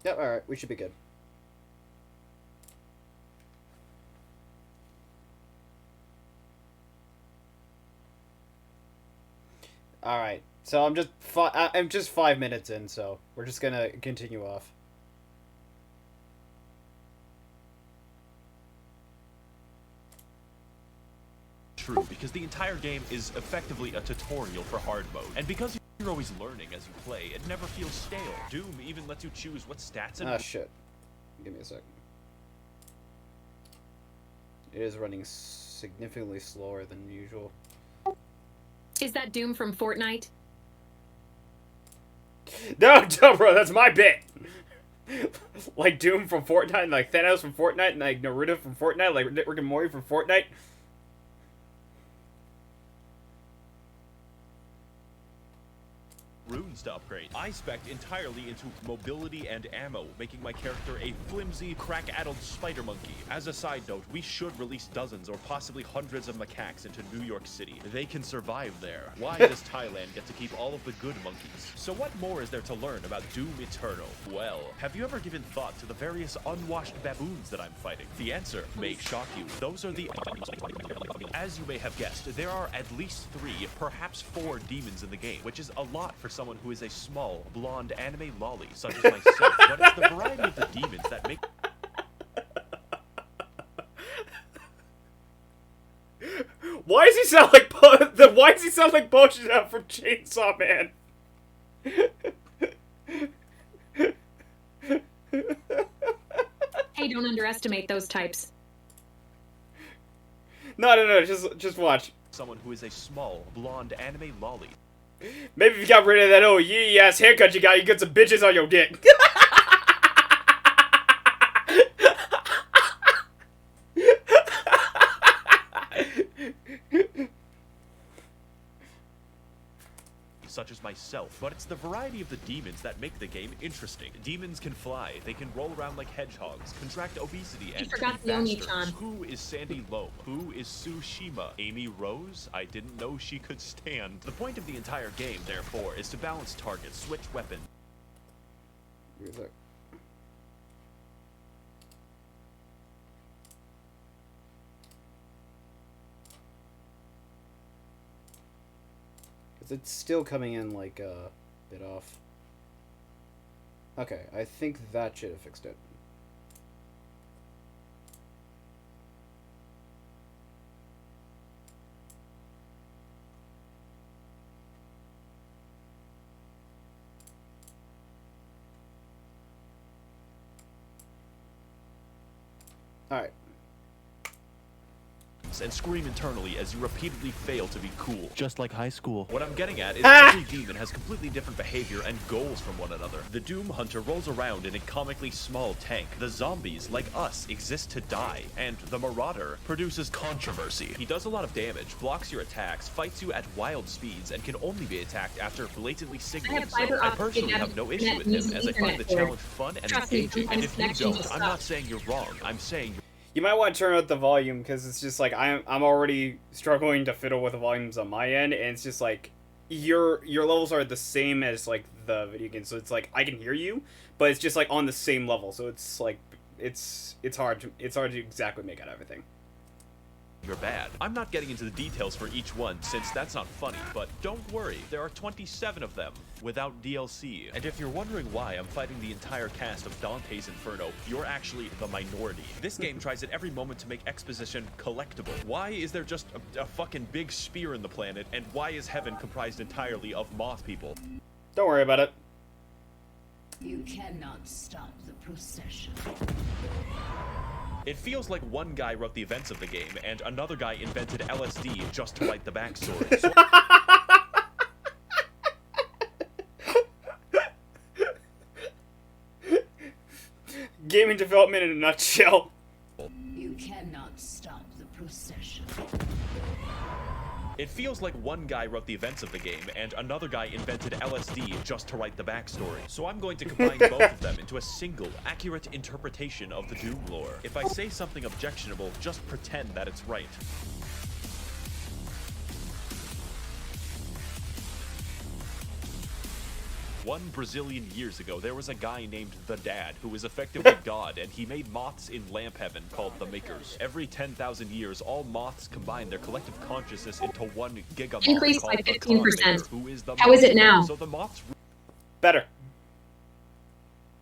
Yep, alright, we should be good. Alright, so I'm just 5 minutes in, so we're just gonna continue off. True, because the entire game is effectively a tutorial for hard mode, and because you're always learning as you play, it never feels stale. Doom even lets you choose what stats and... Ah, shit. Give me a second. It is running significantly slower than usual. Is that Doom from Fortnite? No, bro, that's my bit! Like Doom from Fortnite, like Thanos from Fortnite, and like Naruto from Fortnite, like Rick and Morty from Fortnite. runes to upgrade. I spec'd entirely into mobility and ammo, making my character a flimsy, crack-addled spider monkey. As a side note, we should release dozens or possibly hundreds of macaques into New York City. They can survive there. Why does Thailand get to keep all of the good monkeys? So what more is there to learn about Doom Eternal? Well, have you ever given thought to the various unwashed baboons that I'm fighting? The answer may shock you. Those are the... As you may have guessed, there are at least 3, perhaps 4 demons in the game, which is a lot for someone who is a small, blonde anime lolly such as myself, but it's the variety of the demons that make... Why does he sound like why does he sound like Boschina from Chainsaw Man? Hey, don't underestimate those types. No, just watch. Someone who is a small, blonde anime lolly. Maybe if you got rid of that old yee ass haircut you got some bitches on your dick. myself, but it's the variety of the demons that make the game interesting. Demons can fly, they can roll around like hedgehogs, contract obesity, and forgot be the bastards. Oni-chan. Who is Sandy Loam? Who is Tsushima? Amy Rose? I didn't know she could stand. The point of the entire game, therefore, is to balance targets, switch weapons. It's still coming in like a bit off. Okay, I think that should have fixed it. Alright. And scream internally as you repeatedly fail to be cool. Just like high school. What I'm getting at is every demon has completely different behavior and goals from one another. The Doom Hunter rolls around in a comically small tank. The zombies, like us, exist to die. And the Marauder produces controversy. He does a lot of damage, blocks your attacks, fights you at wild speeds, and can only be attacked after blatantly signaling so. I personally have no issue with him as I find the challenge fun and engaging. And if you don't, I'm not saying you're wrong. I'm saying You might want to turn up the volume because it's just like I'm already struggling to fiddle with the volumes on my end, and it's just like your levels are the same as like the video game, so it's like I can hear you, but it's just like on the same level, so it's like it's hard to exactly make out everything. you're bad. I'm not getting into the details for each one since that's not funny, but don't worry, there are 27 of them without DLC. And if you're wondering why I'm fighting the entire cast of Dante's Inferno, you're actually the minority. This game tries at every moment to make exposition collectible. Why is there just a fucking big spear in the planet, and why is heaven comprised entirely of moth people? Don't worry about it. You cannot stop the procession. It feels like one guy wrote the events of the game, and another guy invented LSD just to write the backstory. So Gaming development in a nutshell. You cannot stop the procession. it feels like one guy wrote the events of the game, and another guy invented LSD just to write the backstory. So I'm going to combine both of them into a single, accurate interpretation of the Doom lore. If I say something objectionable, just pretend that it's right. One Brazilian years ago, there was a guy named The Dad who was effectively God, and he made moths in lamp heaven called the Makers. Every 10,000 years, all moths combine their collective consciousness into one gigamoth Increased called by the 15%. Maker, who is the How is it moth. now? So the moths Better.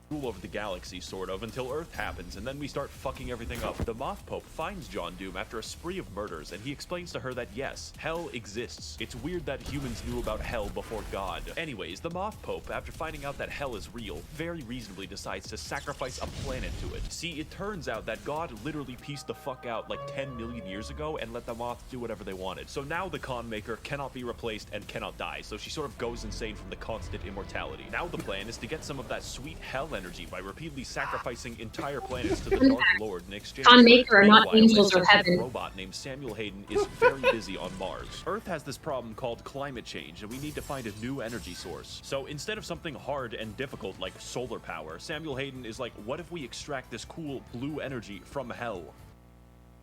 rule over the galaxy, sort of, until Earth happens, and then we start fucking everything up. The Moth Pope finds John Doom after a spree of murders, and he explains to her that yes, hell exists. It's weird that humans knew about hell before God. Anyways, the Moth Pope, after finding out that hell is real, very reasonably decides to sacrifice a planet to it. See, it turns out that God literally pieced the fuck out like 10 million years ago and let the moths do whatever they wanted. So now the Con Maker cannot be replaced and cannot die, so she sort of goes insane from the constant immortality. Now the plan is to get some of that sweet hell energy by repeatedly sacrificing entire planets to the Dark Lord in exchange. Con Maker are not Meanwhile, angels a of heaven. robot named Samuel Hayden is very busy on Mars. Earth has this problem called climate change, and we need to find a new energy source. So instead of something hard and difficult like solar power, Samuel Hayden is like, what if we extract this cool blue energy from hell?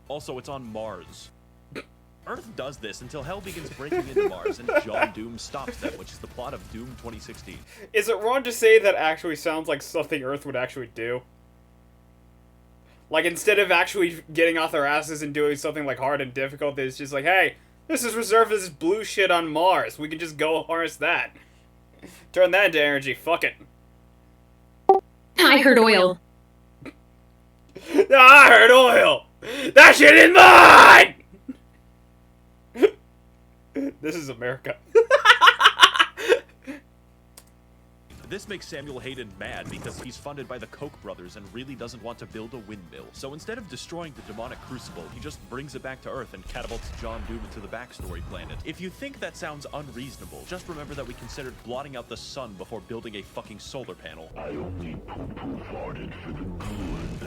Also, it's on Mars. Earth does this until hell begins breaking into Mars, and John Doom stops them, which is the plot of Doom 2016. Is it wrong to say that actually sounds like something Earth would actually do? Like, instead of actually getting off their asses and doing something like hard and difficult, it's just like, hey, this is reserved as blue shit on Mars. We can just go harness that. Turn that into energy. Fuck it. I heard oil. I heard oil. That shit is mine. This is America. This makes Samuel Hayden mad because he's funded by the Koch brothers and really doesn't want to build a windmill. So instead of destroying the demonic crucible, he just brings it back to Earth and catapults John Doom into the backstory planet. If you think that sounds unreasonable, just remember that we considered blotting out the sun before building a fucking solar panel. I only poo-poo farted for the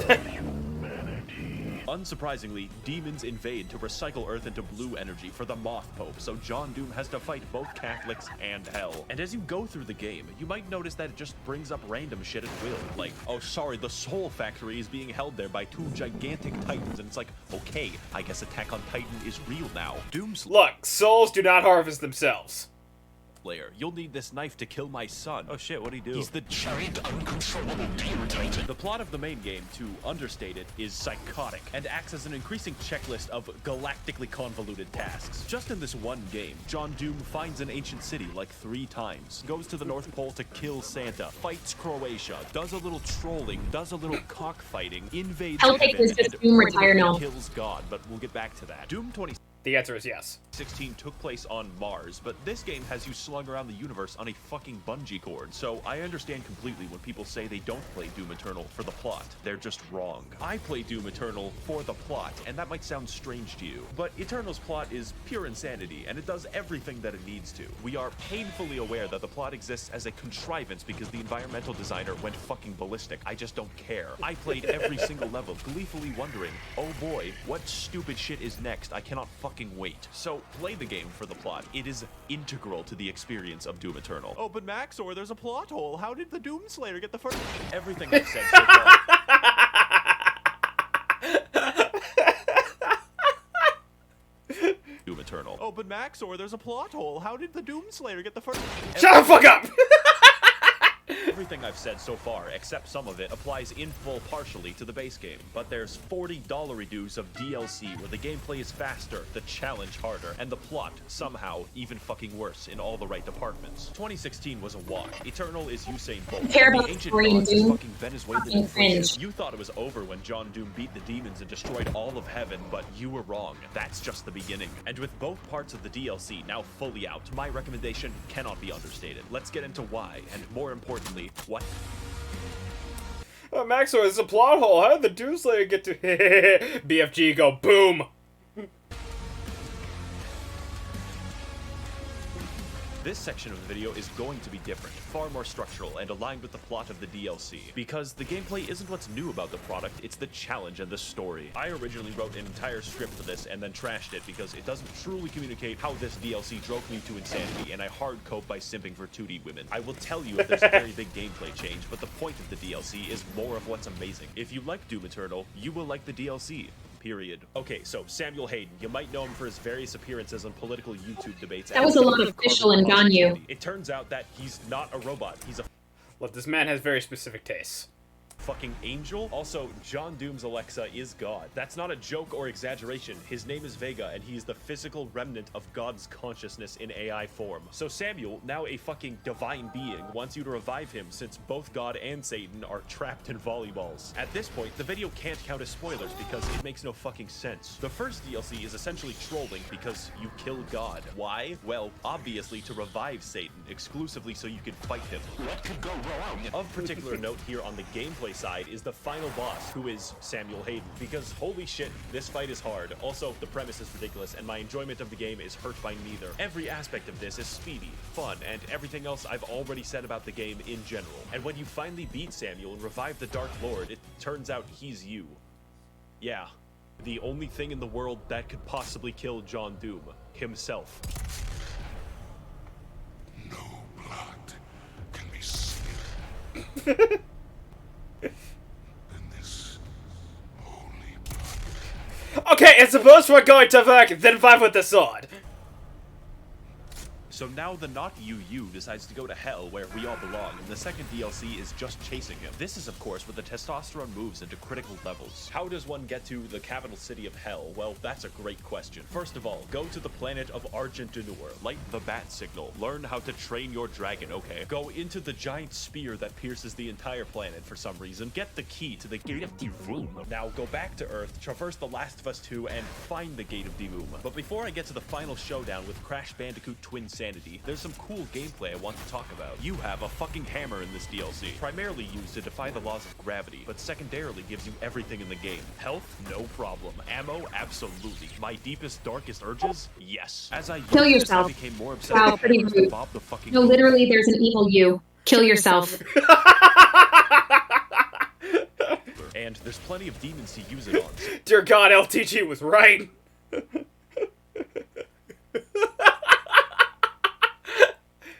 good of humanity. Unsurprisingly, demons invade to recycle Earth into blue energy for the Moth Pope, so John Doom has to fight both Catholics and hell. And as you go through the game, you might notice that it just brings up random shit at will. Like, oh sorry, the Soul Factory is being held there by 2 gigantic titans, and it's like, okay, I guess Attack on Titan is real now. Doom's Look, souls do not harvest themselves. Slayer, you'll need this knife to kill my son. Oh shit, what'd he do? He's the giant, uncontrollable demon titan. The plot of the main game, to understate it, is psychotic, and acts as an increasing checklist of galactically convoluted tasks. Just in this one game, John Doom finds an ancient city like 3 times, goes to the North Pole to kill Santa, fights Croatia, does a little trolling, does a little cockfighting, invades I'll take heaven, this as and Doom retire now. kills God, but we'll get back to that. Doom 2016 The answer is yes. took place on Mars, but this game has you slung around the universe on a fucking bungee cord, so I understand completely when people say they don't play Doom Eternal for the plot. They're just wrong. I play Doom Eternal for the plot, and that might sound strange to you, but Eternal's plot is pure insanity, and it does everything that it needs to. We are painfully aware that the plot exists as a contrivance because the environmental designer went fucking ballistic. I just don't care. I played every single level, gleefully wondering, oh boy, what stupid shit is next? I cannot fucking wait. So play the game for the plot. It is integral to the experience of Doom Eternal. Oh, but Maxor, there's a plot hole. How did the Doom Slayer get the first? Everything I've said so far. Doom Eternal. Oh, but Maxor, there's a plot hole. How did the Doom Slayer get the first? Shut the fuck up! Everything I've said so far, except some of it, applies in full partially to the base game. But there's $40 redos of DLC where the gameplay is faster, the challenge harder, and the plot, somehow, even fucking worse in all the right departments. 2016 was a walk. Eternal is Usain Bolt. Care about The ancient story in gods is Doom? fucking Venezuelan Fucking inflation. cringe. You thought it was over when John Doom beat the demons and destroyed all of heaven, but you were wrong. That's just the beginning. And with both parts of the DLC now fully out, my recommendation cannot be understated. Let's get into why, and more importantly, what. Oh, Maxor, this is a plot hole. How did the Doomslayer get to BFG go boom? This section of the video is going to be different, far more structural, and aligned with the plot of the DLC. Because the gameplay isn't what's new about the product, it's the challenge and the story. I originally wrote an entire script for this and then trashed it because it doesn't truly communicate how this DLC drove me to insanity, and I hard cope by simping for 2D women. I will tell you if there's a very big gameplay change, but the point of the DLC is more of what's amazing. If you like Doom Eternal, you will like the DLC. Period. Okay, so Samuel Hayden. You might know him for his various appearances on political YouTube debates. That was a lot of official and Ganyu. It turns out that he's not a robot. He's a Look, this man has very specific tastes. fucking angel. Also, John Doom's Alexa is God. That's not a joke or exaggeration. His name is Vega, and he is the physical remnant of God's consciousness in AI form. So Samuel, now a fucking divine being, wants you to revive him since both God and Satan are trapped in volleyballs. At this point, the video can't count as spoilers because it makes no fucking sense. The first DLC is essentially trolling because you kill God. Why? Well, obviously to revive Satan, exclusively so you can fight him. What could go wrong? Of particular note here on the gameplay side is the final boss, who is Samuel Hayden, because holy shit, this fight is hard. Also, the premise is ridiculous, and my enjoyment of the game is hurt by neither. Every aspect of this is speedy, fun, and everything else I've already said about the game in general. And when you finally beat Samuel and revive the Dark Lord, it turns out he's you. Yeah, the only thing in the world that could possibly kill John Doom, himself. No blood can be spilled. Okay, and suppose we're going to then fight with the sword. So now the not you decides to go to hell where we all belong, and the second DLC is just chasing him. This is of course where the testosterone moves into critical levels. How does one get to the capital city of hell? Well, that's a great question. First of all, go to the planet of Argentinur, light the bat signal, learn how to train your dragon, okay? Go into the giant spear that pierces the entire planet for some reason, get the key to the Gate of Doom. Now go back to Earth, traverse The Last of Us 2, and find the Gate of Doom. But before I get to the final showdown with Crash Bandicoot Twin Sanity, there's some cool gameplay I want to talk about. You have a fucking hammer in this DLC, primarily used to defy the laws of gravity, but secondarily gives you everything in the game. Health? No problem. Ammo? Absolutely. My deepest, darkest urges? Yes. As I Kill used this, I yourself. became more obsessed Wow, with pretty hammers than rude. Bob the fucking No, literally, there's an evil you. Kill yourself. And there's plenty of demons to use it on. Dear God, LTG was right.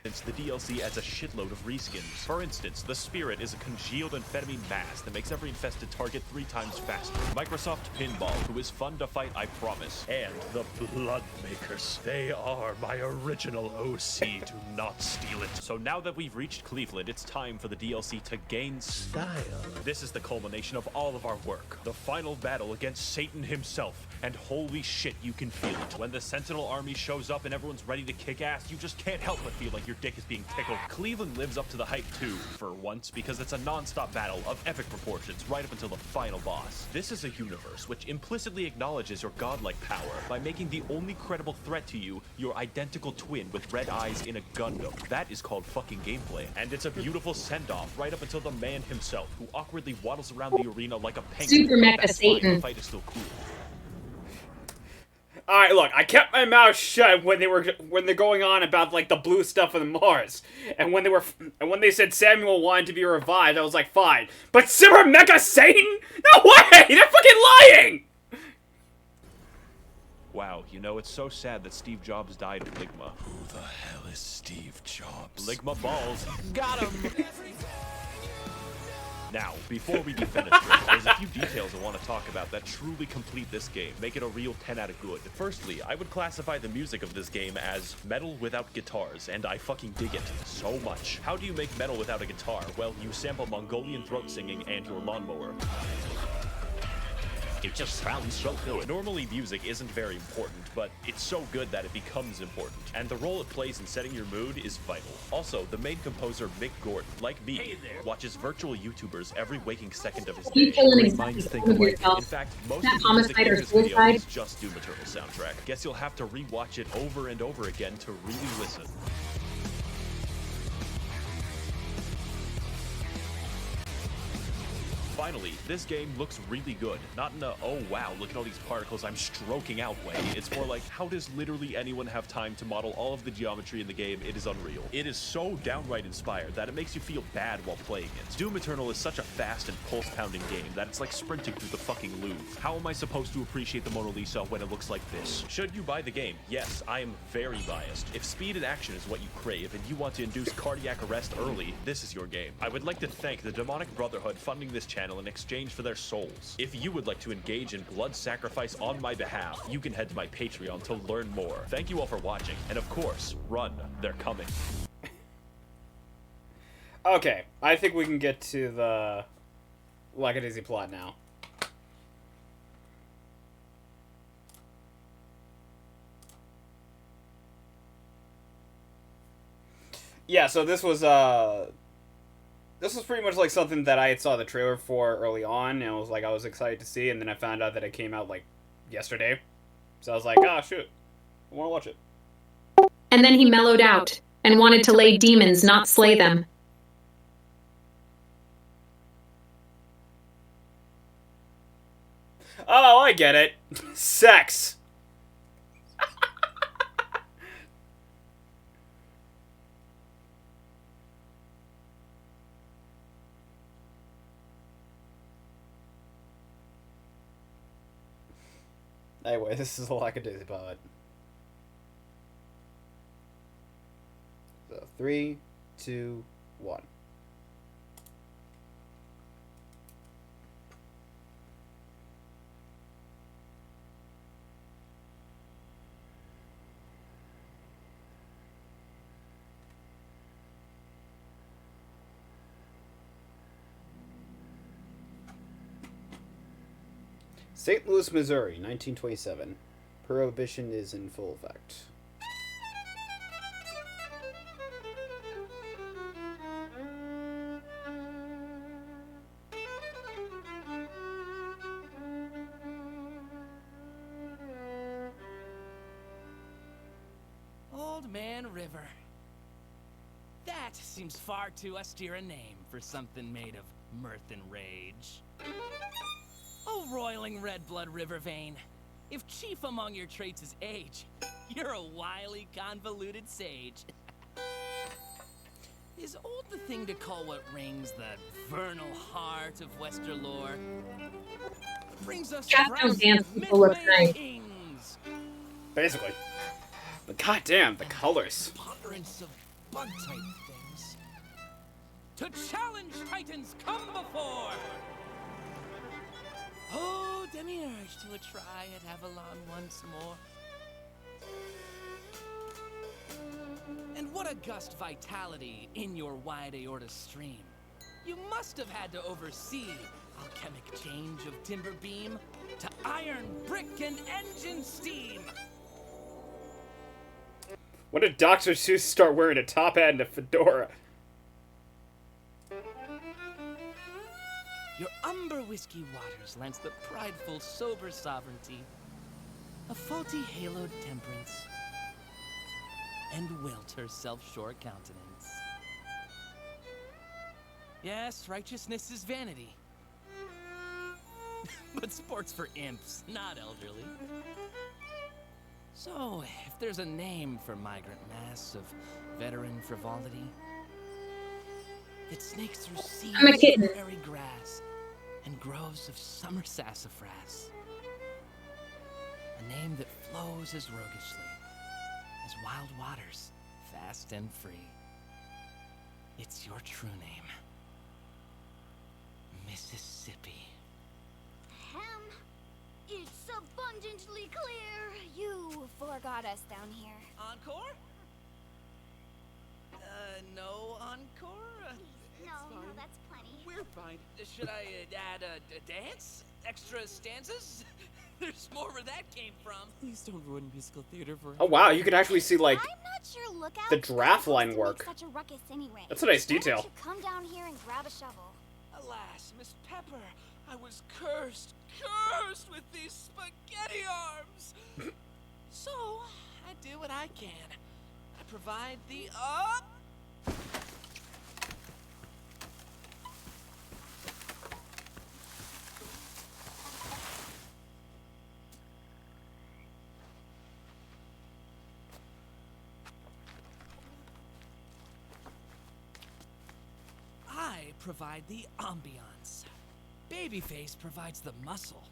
Since the DLC adds a shitload of reskins. For instance, the Spirit is a congealed amphetamine mass that makes every infested target 3 times faster. Microsoft Pinball, who is fun to fight, I promise. And the Bloodmakers. They are my original OC. Do not steal it. So now that we've reached Cleveland, it's time for the DLC to gain style. This is the culmination of all of our work. The final battle against Satan himself. And holy shit, you can feel it. When the Sentinel army shows up and everyone's ready to kick ass, you just can't help but feel like your dick is being tickled. Cleveland lives up to the hype too, for once, because it's a non-stop battle of epic proportions right up until the final boss. This is a universe which implicitly acknowledges your godlike power by making the only credible threat to you your identical twin with red eyes in a Gundam. That is called fucking gameplay, and it's a beautiful send-off right up until the man himself, who awkwardly waddles around the arena like a penguin. Super Mecha That's fine, Satan. the fight is still cool. All right, look, I kept my mouth shut when they're going on about like the blue stuff on Mars, and when they said Samuel wanted to be revived, I was like, fine. But Super Mecha Satan? No way! They're fucking lying! Wow, you know, it's so sad that Steve Jobs died in Ligma. Who the hell is Steve Jobs? Ligma balls. Got him! Now, before we get finished, there's a few details I want to talk about that truly complete this game, make it a real 10 out of good. Firstly, I would classify the music of this game as metal without guitars, and I fucking dig it so much. How do you make metal without a guitar? Well, you sample Mongolian throat singing and your lawnmower. It just sounds so good. Normally, music isn't very important, but it's so good that it becomes important. And the role it plays in setting your mood is vital. Also, the main composer, Mick Gordon, like me, watches virtual YouTubers every waking second of his day. You killing Great exactly minds think some of alike. yourself. In fact, most That of the music homicide in or this video suicide? is just Doom Eternal soundtrack. Guess you'll have to rewatch it over and over again to really listen. Finally, this game looks really good. Not in a, oh wow, look at all these particles I'm stroking out way. It's more like, how does literally anyone have time to model all of the geometry in the game? It is unreal. It is so downright inspired that it makes you feel bad while playing it. Doom Eternal is such a fast and pulse-pounding game that it's like sprinting through the fucking Louvre. How am I supposed to appreciate the Mona Lisa when it looks like this? Should you buy the game? Yes, I am very biased. If speed and action is what you crave and you want to induce cardiac arrest early, this is your game. I would like to thank the Demonic Brotherhood funding this channel in exchange for their souls. If you would like to engage in blood sacrifice on my behalf, you can head to my Patreon to learn more. Thank you all for watching, and of course, run, they're coming. Okay, I think we can get to the Lackadaisy plot now. Yeah, so this was pretty much like something that I had saw the trailer for early on, and I was excited to see, and then I found out that it came out like yesterday. So I was like, ah, shoot, I want to watch it. And then he mellowed out and wanted to lay demons, not slay them. Oh, I get it. Sex. Anyway, this is a Lackadaisy Pilot. So, 3, 2, 1. St. Louis, Missouri, 1927. Prohibition is in full effect. Old Man River. That seems far too austere a name for something made of mirth and rage. Oh, roiling red blood river vein. If chief among your traits is age, you're a wily, convoluted sage. Is old the thing to call what rings the vernal heart of Westerlore? Brings us Cats don't friends dance of people look myth-made nice. kings. Basically. But goddamn, the colors. Ponderance of bug-type things. To challenge titans come before! Oh, demiurge to a try at Avalon once more. And what a gust vitality in your wide aorta stream. You must have had to oversee alchemic change of timber beam to iron, brick, and engine steam. When did Dr. Seuss start wearing a top hat and a fedora? Your umber whiskey waters lends the prideful, sober sovereignty, a faulty haloed temperance, and wilt her self-sure countenance. Yes, righteousness is vanity. But sport's for imps, not elderly. So, if there's a name for migrant mass of veteran frivolity that snakes through seas I'm a of kitten. prairie grass and groves of summer sassafras, a name that flows as roguishly as wild waters, fast and free. It's your true name, Mississippi. It's abundantly clear you forgot us down here. Encore? No encore? No, that's plenty. We're fine. Should I add a dance? Extra stanzas? There's more where that came from. Please don't ruin musical theater for. Oh wow, you can actually see like I'm not sure lookouts the draft are line supposed to work. make such a ruckus anyway. That's a nice Why don't detail. you come down here and grab a shovel? Alas, Miss Pepper, I was cursed with these spaghetti arms. So, I do what I can. I provide the I provide the ambiance. Babyface provides the muscle.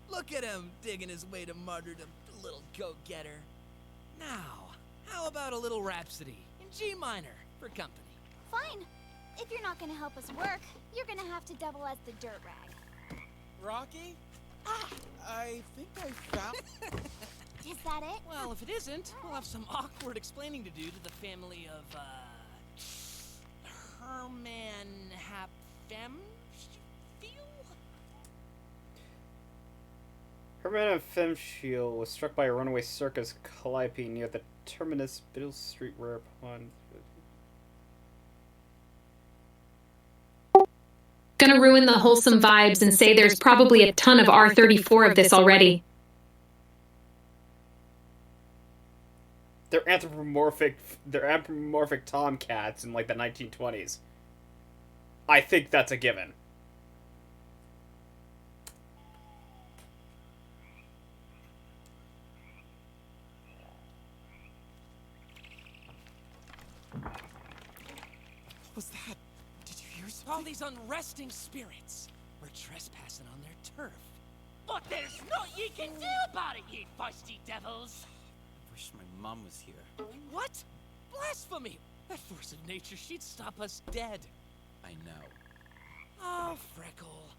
Look at him digging his way to martyrdom, the little go-getter. Now, how about a little rhapsody in G minor for company? Fine. If you're not gonna help us work, you're gonna have to double as the dirt rag. Rocky? I think I found... Is that it? Well, if it isn't, we'll have some awkward explaining to do to the family of, Herman Hapfem? Herman of Femshiel was struck by a runaway circus calliope near the terminus Biddle Street whereupon... Gonna ruin the wholesome vibes and say there's probably a ton of R34 of this already. They're anthropomorphic tomcats in like the 1920s. I think that's a given. What was that? Did you hear something? All these unresting spirits were trespassing on their turf. But there's naught ye can do about it, ye feisty devils! I wish my mom was here. What? Blasphemy! That force of nature, she'd stop us dead. I know. Oh, Freckle.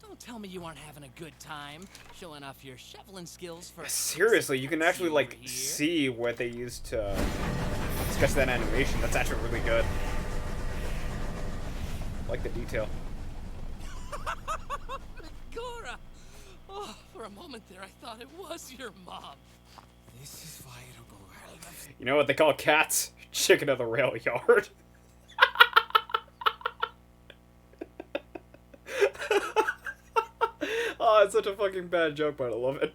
Don't tell me you aren't having a good time showing off your shoveling skills for... Seriously, you can actually like see what they used to sketch that animation. That's actually really good. I like the detail. Gora! Oh, for a moment there I thought it was your mom. This is why I don't go around. You know what they call cats? Chicken of the rail yard. Oh, it's such a fucking bad joke, but I love it.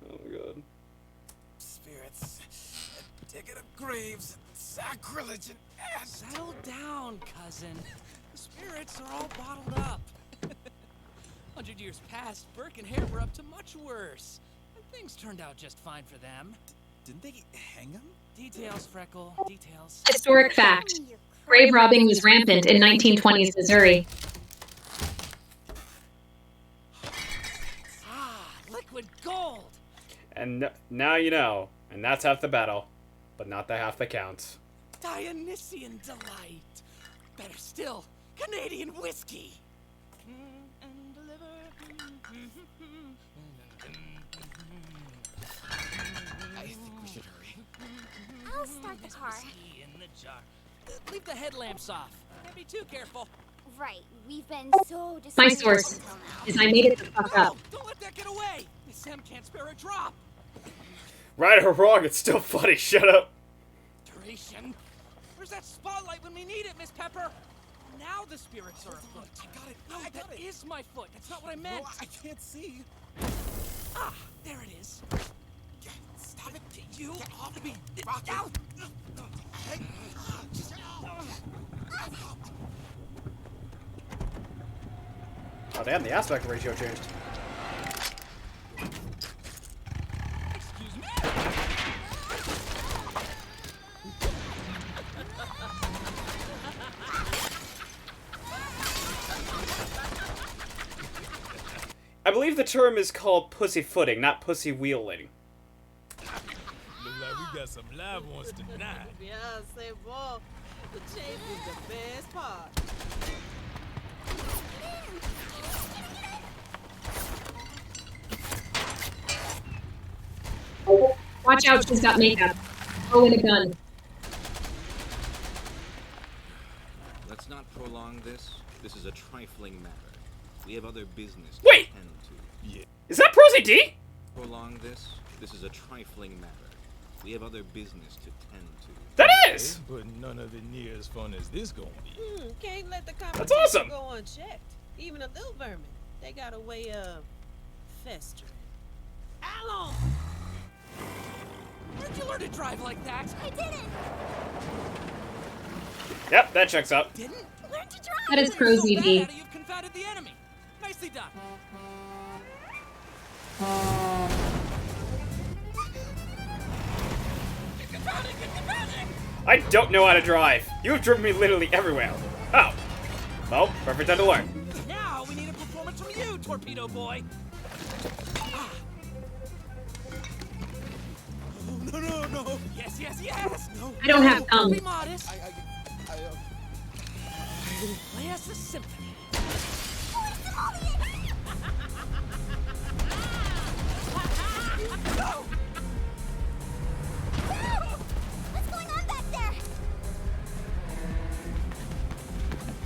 Oh my god. Spirits, digging up graves, sacrilege and ass. Settle down, cousin. The spirits are all bottled up. 100 years past, Burke and Hare were up to much worse. Things turned out just fine for them. Didn't they hang him? Details, Freckle. Details. Historic fact. Grave robbing was rampant in 1920s Missouri. Ah, liquid gold. And now you know. And that's half the battle. But not the half that counts. Dionysian delight. Better still, Canadian whiskey. I think we should hurry. I'll start the car. Whiskey in the jar. Leave the headlamps off. Can't be too careful. Right, we've been so My distracted source until now. is I made it the fuck up. Don't let that get away. Miss Sam can't spare a drop. Right or wrong, it's still funny. Shut up. Duration. Where's that spotlight when we need it, Miss Pepper? Now the spirits are afoot. I got it. No, I got that it. is my foot. That's not what I meant. No, I can't see. Ah, there it is. Stop it. You Get off me. Rock Out. Oh damn, the aspect ratio changed. Excuse me. I believe the term is called pussyfooting, not pussy wheeling. Look like we got some live ones tonight. Yeah, say, boy, the chase is the best part. Watch out, she's got makeup. Oh, and a gun. Let's not prolong this. This is a trifling matter. We have other business to Wait! attend to. Yeah. Is that Prosy D? Prolong this. This is a trifling matter. We have other business to tend to. That is! But none of it near as fun as this gonna be. Can't let the That's competition awesome. go unchecked. Even a little vermin, they got a way of festering. Alon! Where'd you learn to drive like that? I didn't. Yep, that checks out. Didn't? Learn to drive. That is Prosy D. You've confounded the enemy. Nicely done. I don't know how to drive. You have driven me literally everywhere. Oh. Well, perfect time to learn. Now we need a performance from you, torpedo boy. Ah. Oh, no. Yes. No. I don't have thumbs. Be modest. Play us a symphony. No! What's going on back there?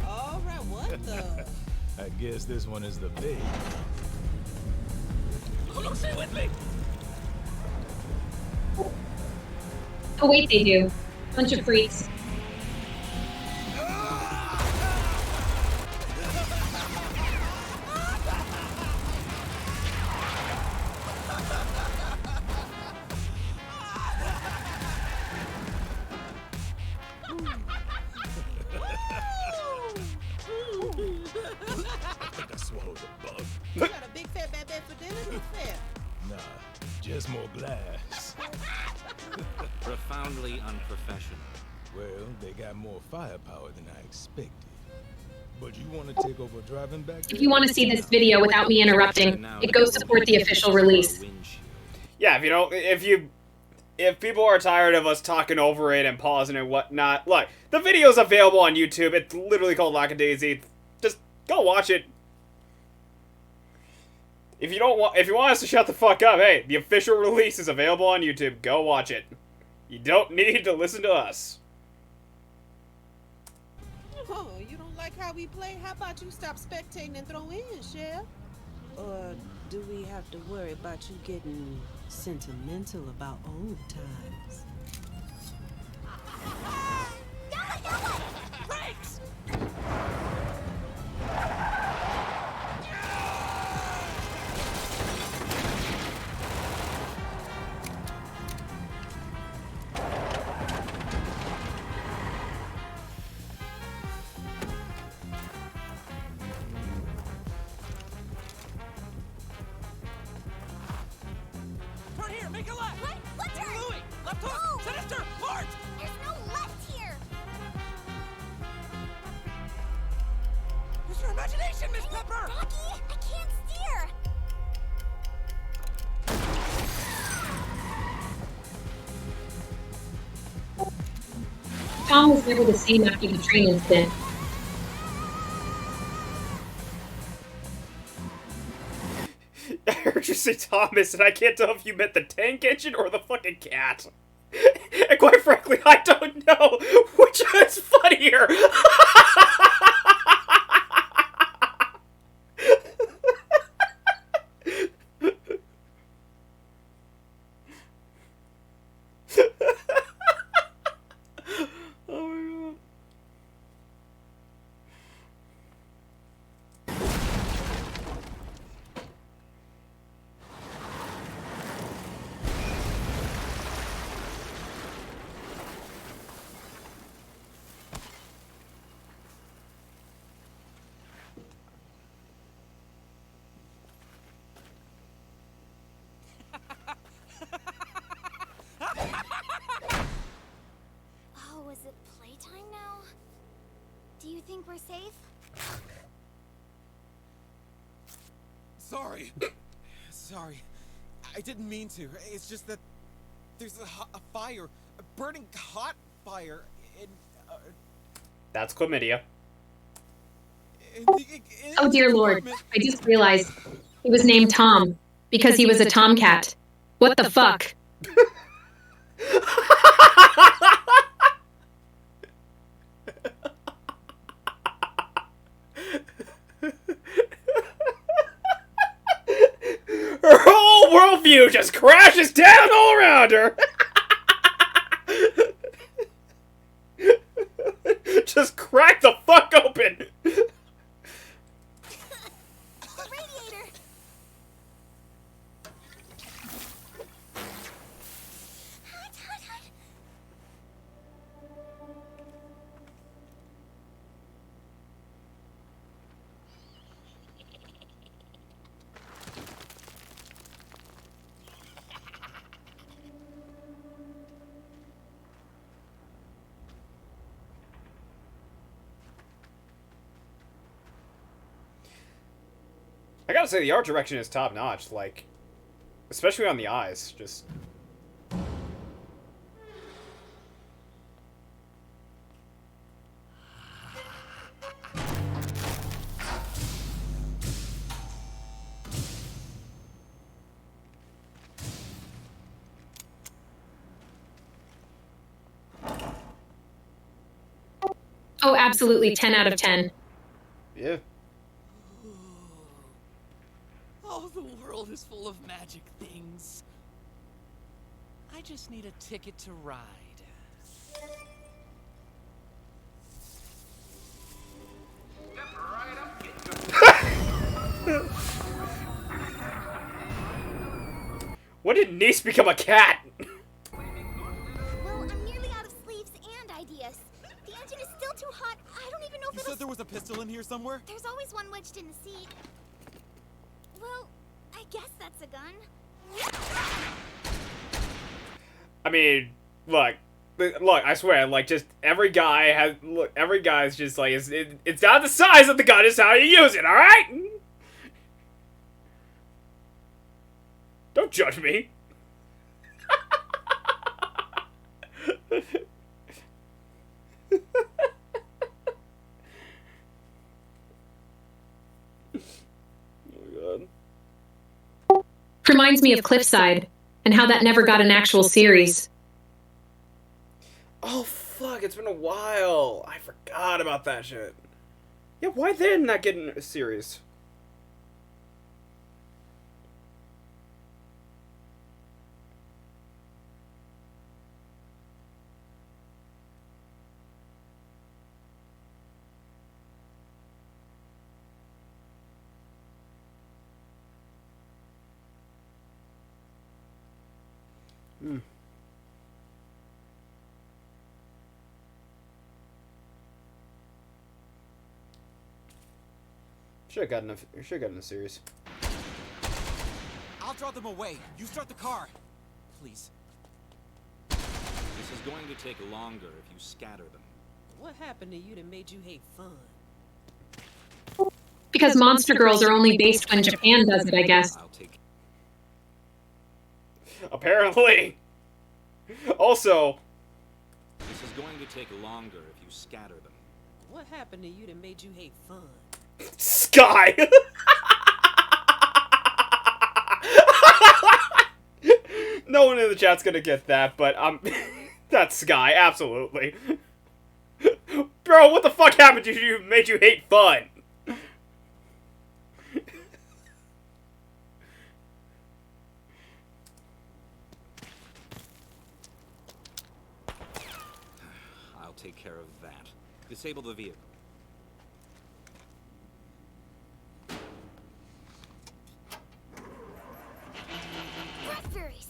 All right, what the? I guess this one is the big. Look, stay with me. Oh, wait, they do. Bunch of freaks. I think I swallowed a bug. You got a big fat bad bed for dinner? What's that? Nah, just more glass. Profoundly unprofessional. Well, they got more firepower than I expected. But you want to take over driving back there? If you want to see this video without me interrupting, it goes support the official release. Yeah, if people are tired of us talking over it and pausing and whatnot, look, the video's available on YouTube. It's literally called Lackadaisy. Just go watch it. If you want us to shut the fuck up, hey, the official release is available on YouTube. Go watch it. You don't need to listen to us. Oh, you don't like how we play? How about you stop spectating and throw in, Chef? Or do we have to worry about you getting sentimental about old times? Brakes! Pepper! Rocky, I can't steer. Tom was never the same after the train incident. I heard you say Thomas, and I can't tell if you meant the tank engine or the fucking cat. And quite frankly, I don't know which is funnier. Oh my god. Oh, is it playtime now? Do you think we're safe? Sorry. Sorry. I didn't mean to. It's just that there's a fire, a burning hot fire in. That's chlamydia. Oh dear lord, I just realized he was named Tom because he was a tomcat. What the fuck? Her whole worldview just crashes down all around her. Just crack the fuck open. Radiator. I gotta say, the art direction is top notch, like, especially on the eyes, just. Oh, absolutely 10 out of 10. Yeah. Oh, the world is full of magic things. I just need a ticket to ride. When did Nice become a cat? Well, I'm nearly out of sleeves and ideas. The engine is still too hot. I don't even know if You it'll... said there was a pistol in here somewhere? There's always one wedged in the seat. Well, I guess that's a gun. I mean, look, I swear, like, just every guy has, look, every guy's just like, it's not the size of the gun, it's how you use it, alright? Don't judge me. Reminds me of Cliffside, and how that never got an actual series. Oh, fuck, it's been a while. I forgot about that shit. Yeah, why didn't that get a series? Hmm. Should have gotten a series. I'll draw them away. You start the car. Please. This is going to take longer if you scatter them. What happened to you that made you hate fun? Because Monster Girls are only based when Japan does it, I guess. Apparently. Also, This is going to take longer if you scatter them. What happened to you that made you hate fun? Sky. No one in the chat's gonna get that, but that's Sky, absolutely. Bro, what the fuck happened to you made you hate fun? I'll take care of that. Disable the vehicle. Raspberries!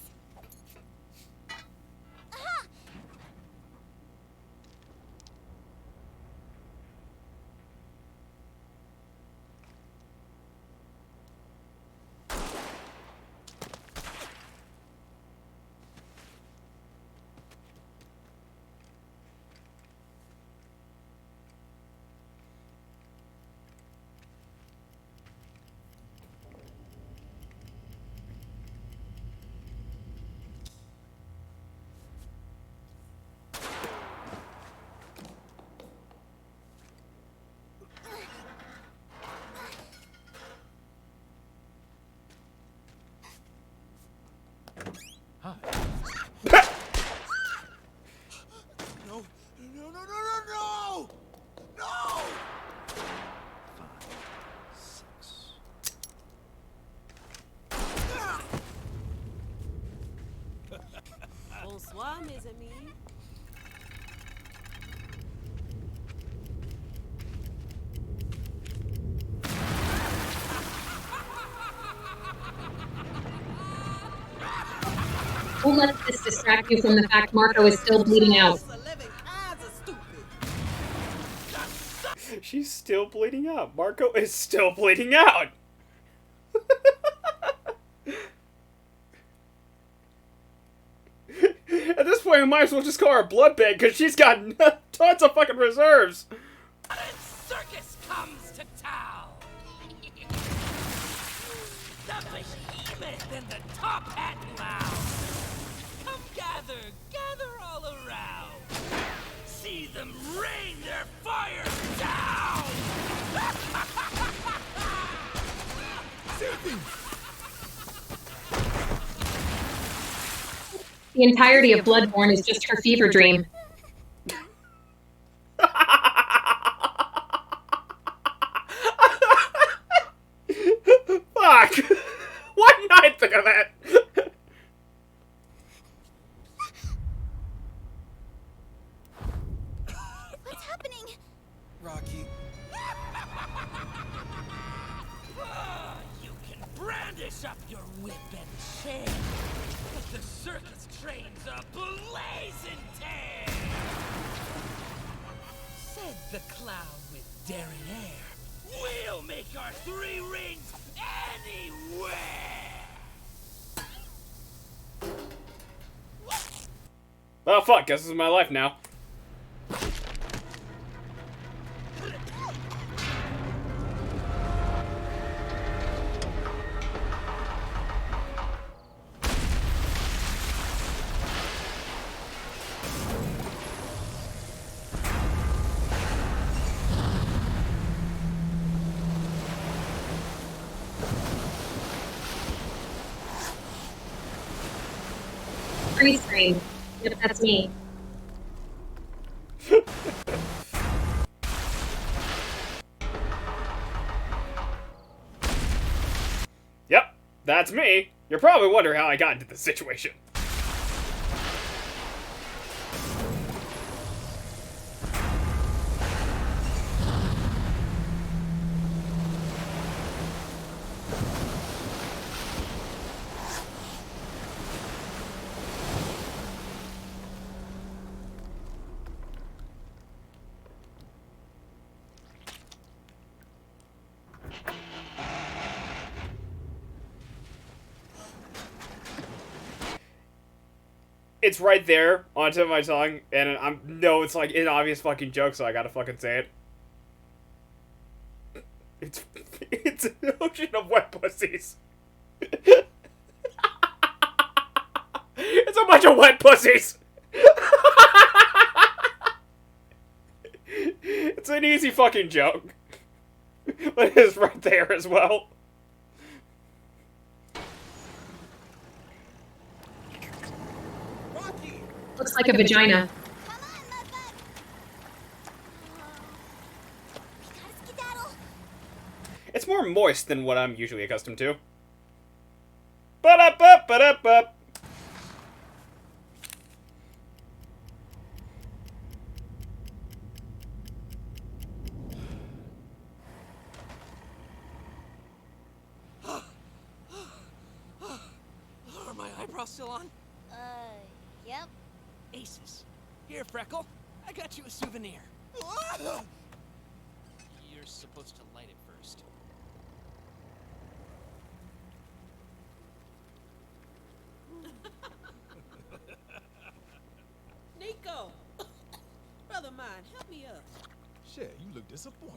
No! No, no, no, no, no! No! 6. Bonsoir, mes amis. Don't let this distract you from the fact Marco is still bleeding out. She's still bleeding out. Marco is still bleeding out. At this point, we might as well just call her Blood Bank, because she's got tons of fucking reserves. Circus comes to town! The behemoth and the top hat clown! Come gather all around! See them rain their fire down! The entirety of Bloodborne is just her fever dream. Fuck! Why didn't I think of that? What's happening? Rocky. You can brandish up your whip and chain, but the circus train's a blazing tear! Said the clown with daring air. We'll make our 3 rings anywhere! Oh fuck, guess this is my life now. Freeze frame. Yep, that's me. Yep, that's me. You're probably wondering how I got into this situation. It's right there on tip of my tongue, and it's like an obvious fucking joke, so I gotta fucking say it. It's It's an ocean of wet pussies. It's a bunch of wet pussies. It's an easy fucking joke. But it is right there as well. Looks like a vagina. It's more moist than what I'm usually accustomed to. Ba-da-ba, ba-da-ba. Are my eyebrows still on? Yep. Aces. Here, Freckle. I got you a souvenir. You're supposed to light it first. Nico! Brother mine, help me up. Shit, you look disappointed.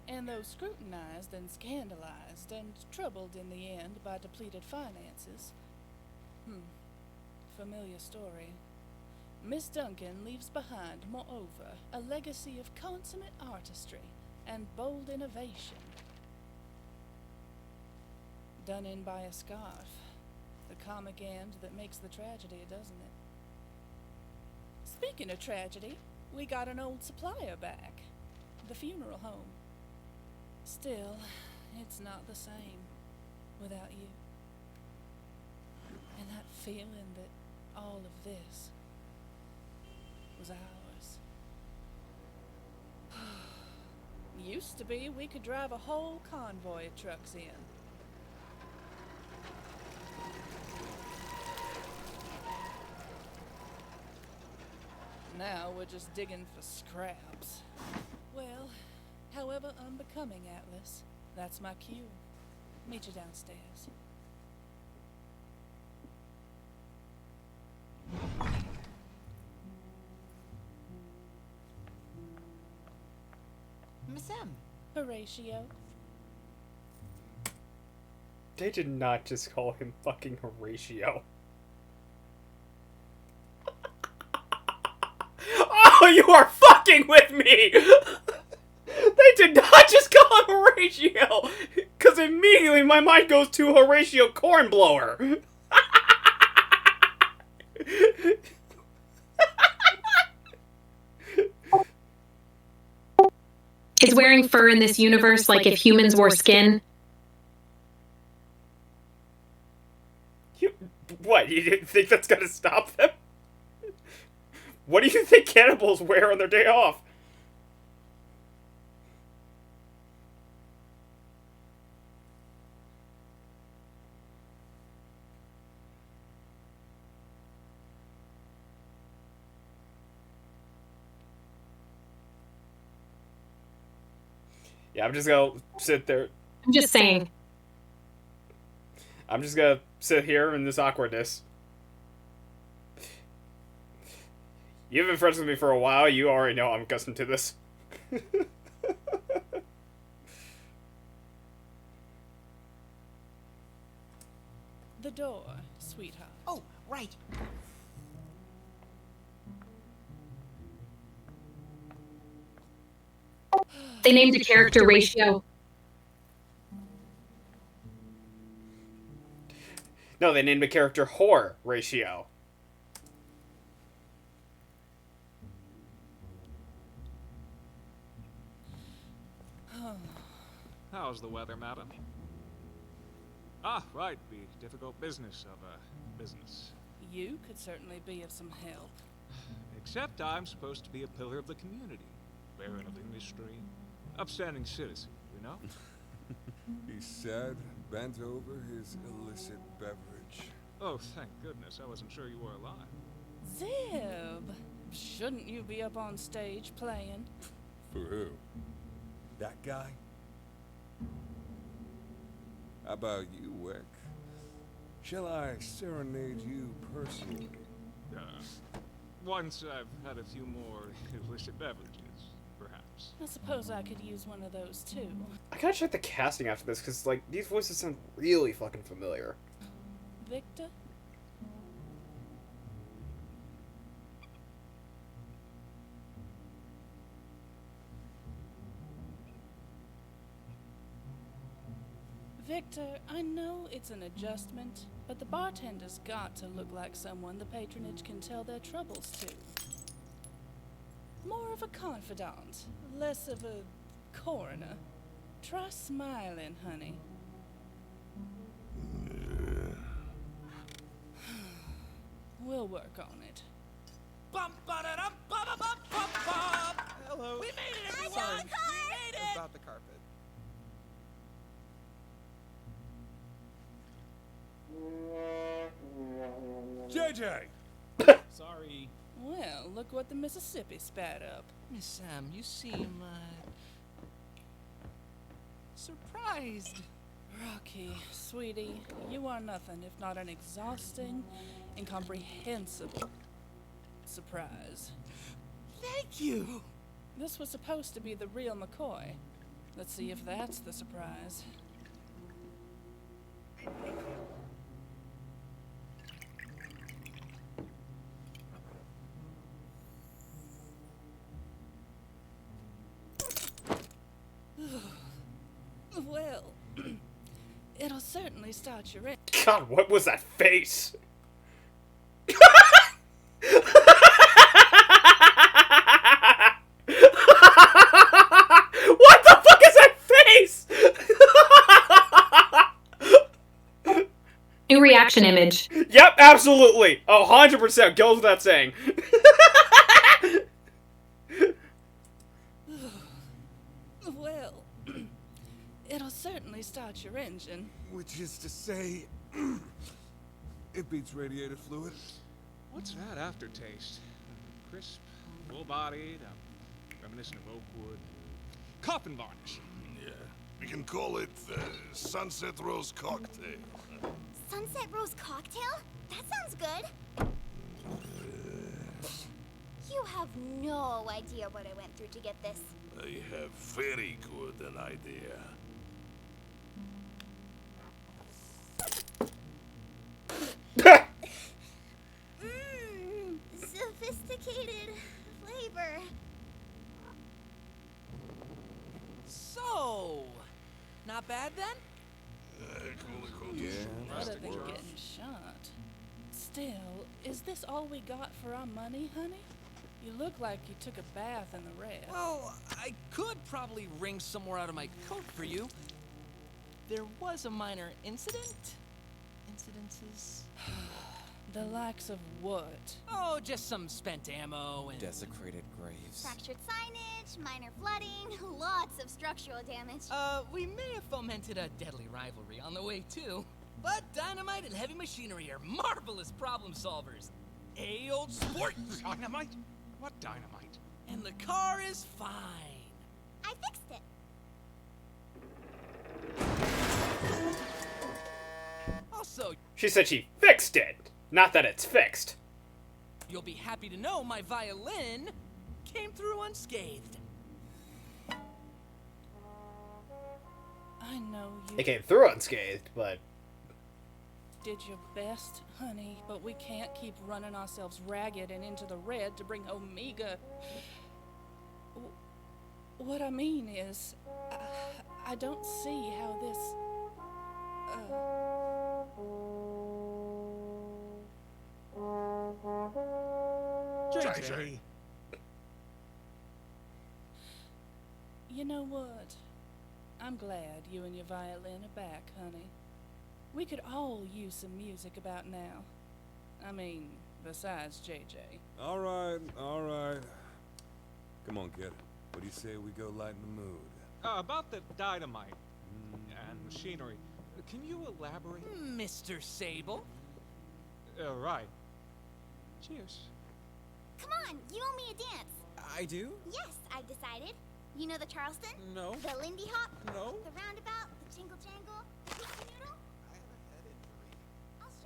And though scrutinized and scandalized and troubled in the end by depleted finances, familiar story. Miss Duncan leaves behind, moreover, a legacy of consummate artistry and bold innovation. Done in by a scarf, the comic end that makes the tragedy, doesn't it? Speaking of tragedy, we got an old supplier back, the funeral home. Still, it's not the same without you. And that feeling that all of this was ours. Used to be we could drive a whole convoy of trucks in. Now we're just digging for scraps. Well, however unbecoming, Atlas, that's my cue. Meet you downstairs. Miss M. Horatio. They did not just call him fucking Horatio. Oh, you are fucking with me! They did not just call him Horatio! Because immediately my mind goes to Horatio Cornblower. Is wearing fur in this universe like if humans wore skin? What, you didn't think that's gonna stop them? What do you think cannibals wear on their day off? Yeah, I'm just gonna sit there. I'm just saying. I'm just gonna sit here in this awkwardness. You've been friends with me for a while. You already know I'm accustomed to this. The door, sweetheart. Oh, right. They named a character Ratio. No, they named a character Horatio. How's the weather, madam? Ah, right, the difficult business of a business. You could certainly be of some help. Except I'm supposed to be a pillar of the community, baron of industry, upstanding citizen, you know? He said, bent over his illicit beverage. Oh, thank goodness, I wasn't sure you were alive. Zib! Shouldn't you be up on stage playing? For who? That guy? How about you, Wick? Shall I serenade you personally? Once I've had a few more illicit beverages, perhaps. I suppose I could use one of those too. I gotta check the casting after this, because, like, these voices sound really fucking familiar. Victor? Victor, I know it's an adjustment, but the bartender's got to look like someone the patronage can tell their troubles to. More of a confidant, less of a coroner. Try smiling, honey. We'll work on it. Hello. We made it, everyone! Sorry. We made it! About the carpet. JJ! Sorry. Well, look what the Mississippi spat up. Miss Sam, you seem, surprised. Rocky, sweetie, you are nothing if not an exhausting, incomprehensible surprise. Thank you! This was supposed to be the real McCoy. Let's see if that's the surprise. Well, it'll certainly start your in. God, what was that face? What the fuck is that face? New reaction image. Yep, absolutely. 100% goes without saying. Well, it'll certainly start your engine. Which is to say, it beats radiator fluid. What's that aftertaste? Crisp, full-bodied, reminiscent of oak wood. Coffin varnish. Yeah. We can call it Sunset Rose Cocktail. Sunset Rose Cocktail? That sounds good. You have no idea what I went through to get this. I have very good an idea. Sophisticated flavor. So, not bad then? Yeah. Better than getting shot. Still, is this all we got for our money, honey? You look like you took a bath in the red. Well, I could probably wring some more out of my coat for you. There was a minor incident? Incidences? The likes of what? Oh, just some spent ammo and... Desecrated graves. Fractured signage, minor flooding, lots of structural damage. We may have fomented a deadly rivalry on the way, too. But dynamite and heavy machinery are marvelous problem solvers. Hey, old sport! Dynamite? What dynamite? And the car is fine. I fixed it. Also, She said she fixed it. Not that it's fixed. you'll be happy to know my violin came through unscathed. I know you It came through unscathed, but did your best, honey, but we can't keep running ourselves ragged and into the red to bring Omega. What I mean is, I don't see how this... JJ. You know what? I'm glad you and your violin are back, honey. We could all use some music about now. I mean, besides JJ. All right, all right. Come on, kid. What do you say we go lighten the mood? About the dynamite and machinery. Can you elaborate? Mr. Sable? Right. Cheers. Come on, you owe me a dance. I do? Yes, I've decided. You know the Charleston? No. The Lindy Hop? No. The Roundabout? The Jingle Jangle? The Pizza Noodle? I'll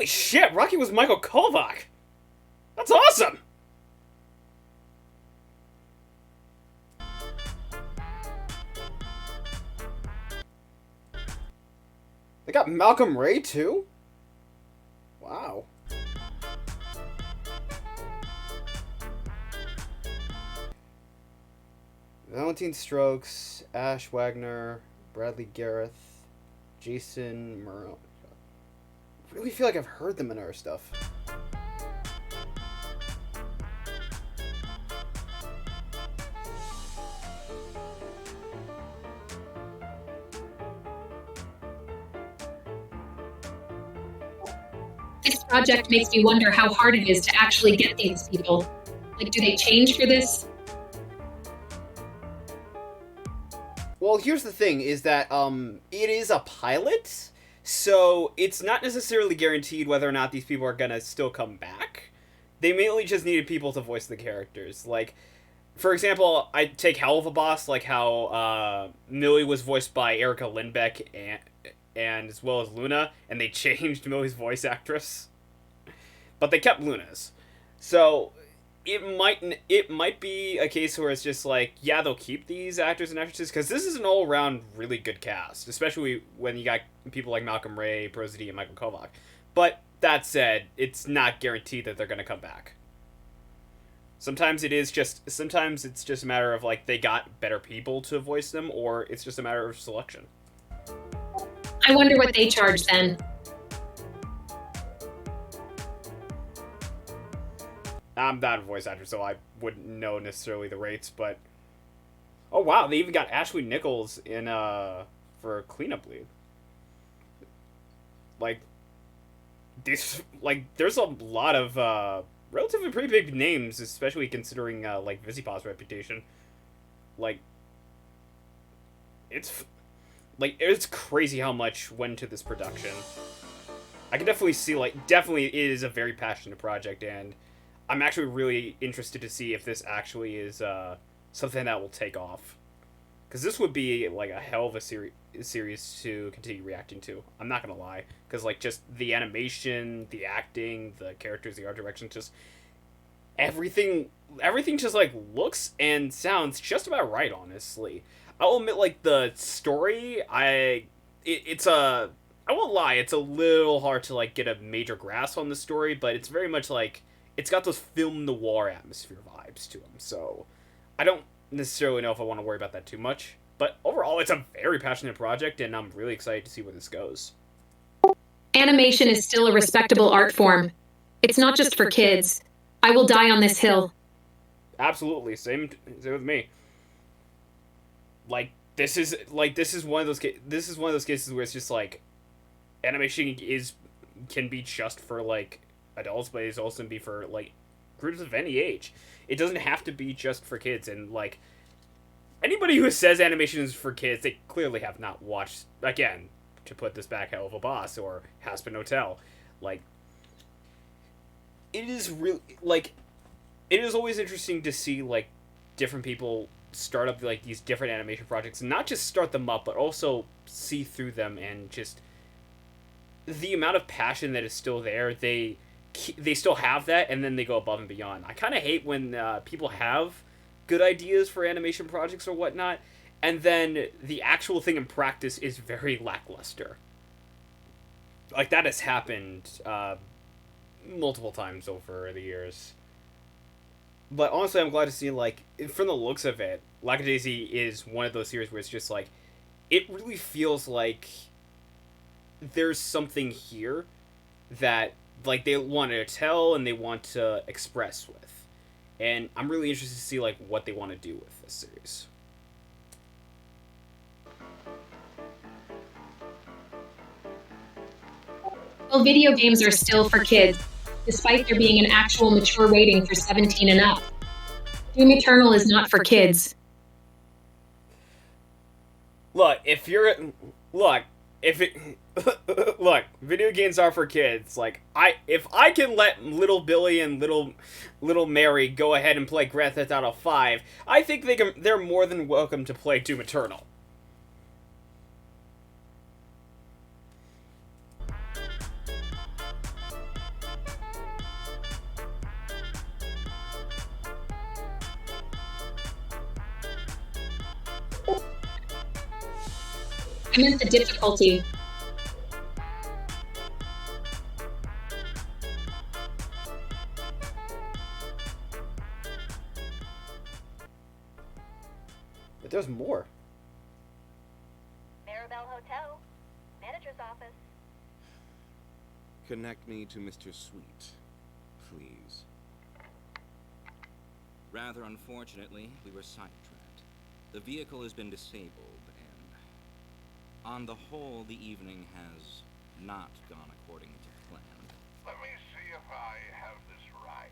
Holy shit, Rocky was Michael Kovac! That's awesome! They got Malcolm Ray, too? Wow. Valentine Strokes, Ash Wagner, Bradley Gareth, Jason Murrow. I really feel like I've heard them in our stuff. This project makes me wonder how hard it is to actually get these people. Like, do they change for this? Well, here's the thing, is that, it is a pilot, so it's not necessarily guaranteed whether or not these people are gonna still come back. They mainly just needed people to voice the characters. Like, for example, I take Hell of a Boss, like how, Millie was voiced by Erica Lindbeck and as well as Luna, and they changed Millie's voice actress. But they kept Luna's. So it might be a case where it's just like, yeah, they'll keep these actors and actresses, because this is an all-around really good cast, especially when you got people like Malcolm Ray, Prosody, and Michael Kovac. But that said, it's not guaranteed that they're going to come back. Sometimes it's just a matter of, like, they got better people to voice them, or it's just a matter of selection. I wonder what they charge then. I'm not a voice actor, so I wouldn't know necessarily the rates, but... Oh, wow, they even got Ashley Nichols in, for Cleanup Lead. There's a lot of, relatively pretty big names, especially considering, like, Visipaw's reputation. It's crazy how much went into this production. I can definitely see, definitely it is a very passionate project, and I'm actually really interested to see if this actually is something that will take off. Because this would be, like, a hell of a series to continue reacting to. I'm not going to lie. Because, like, just the animation, the acting, the characters, the art direction, just everything just, like, looks and sounds just about right, honestly. I'll admit, like, the story, I won't lie, it's a little hard to, like, get a major grasp on the story, but it's very much, like, it's got those film noir atmosphere vibes to them, so I don't necessarily know if I want to worry about that too much. But overall, it's a very passionate project, and I'm really excited to see where this goes. Animation is still a respectable art form. It's not just for kids. I will die on this hill. Absolutely, same with me. This is one of those cases where it's just like, animation can be just for, like, adults, but it's also be for, like, groups of any age. It doesn't have to be just for kids, and, like, anybody who says animation is for kids, they clearly have not watched, again, to put this back, Hell of a Boss or Hazbin Hotel. Like, it is really, like, it is always interesting to see, like, different people start up, like, these different animation projects, and not just start them up, but also see through them, and just the amount of passion that is still there. They still have that, and then they go above and beyond. I kind of hate when people have good ideas for animation projects or whatnot, and then the actual thing in practice is very lackluster. Like, that has happened multiple times over the years. But honestly, I'm glad to see, like, from the looks of it, Lackadaisy is one of those series where it's just, like, it really feels like there's something here that, like, they want to tell and they want to express with. And I'm really interested to see, like, what they want to do with this series. Well, video games are still for kids, despite there being an actual mature rating for 17 and up. Doom Eternal is not for kids. Look, look, video games are for kids. Like, if I can let little Billy and little Mary go ahead and play Grand Theft Auto 5, I think they're more than welcome to play Doom Eternal. I meant the difficulty. But there's more. Maribel Hotel, manager's office. Connect me to Mr. Sweet, please. Rather unfortunately, we were sidetracked. The vehicle has been disabled, and on the whole, the evening has not gone according to plan. Let me see if I have this right.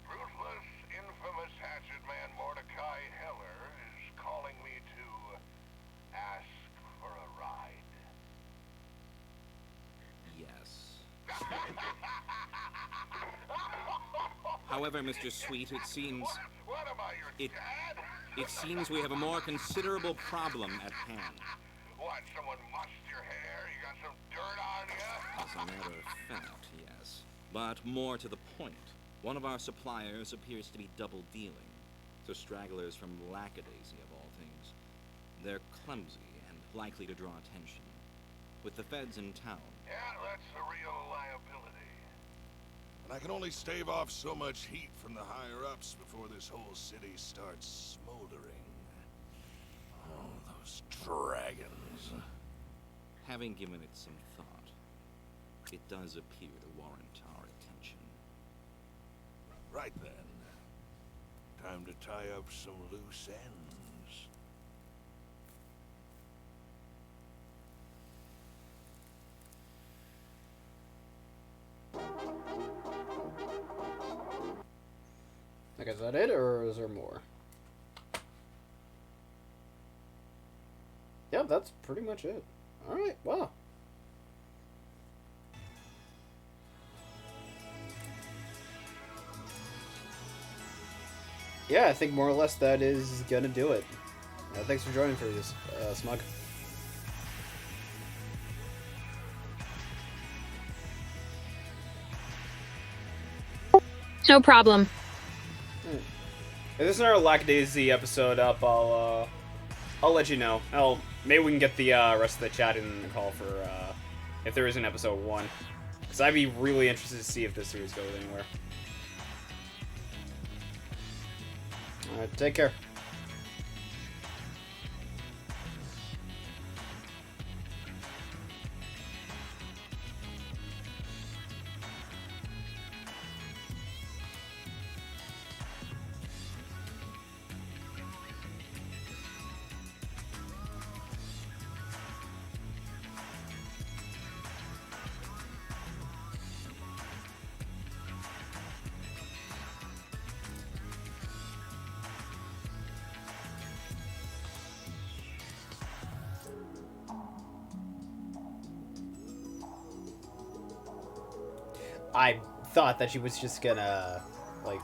Ruthless, infamous hatchet man Mordecai Heller is calling me to ask for a ride. Yes. However, Mr. Sweet, it seems... What am I, your dad? It seems we have a more considerable problem at hand. What, someone mussed your hair? You got some dirt on you? As a matter of fact, yes. But more to the point, one of our suppliers appears to be double-dealing. So stragglers from Lackadaisy, of all things. They're clumsy and likely to draw attention. With the feds in town... Yeah, that's a real liability. And I can only stave off so much heat from the higher-ups before this whole city starts smoldering. Oh, those dragons. Having given it some thought, it does appear to warrant our attention. Right then. Time to tie up some loose ends. Like, is that it, or is there more? Yeah, that's pretty much it. Alright, wow. Yeah, I think more or less that is gonna do it. Thanks for joining for this, Smug. No problem. If there's another Lackadaisy episode up, I'll let you know. Maybe we can get the rest of the chat in the call for if there is an episode 1, because I'd be really interested to see if this series goes anywhere. All right, take care. I thought that she was just gonna, like,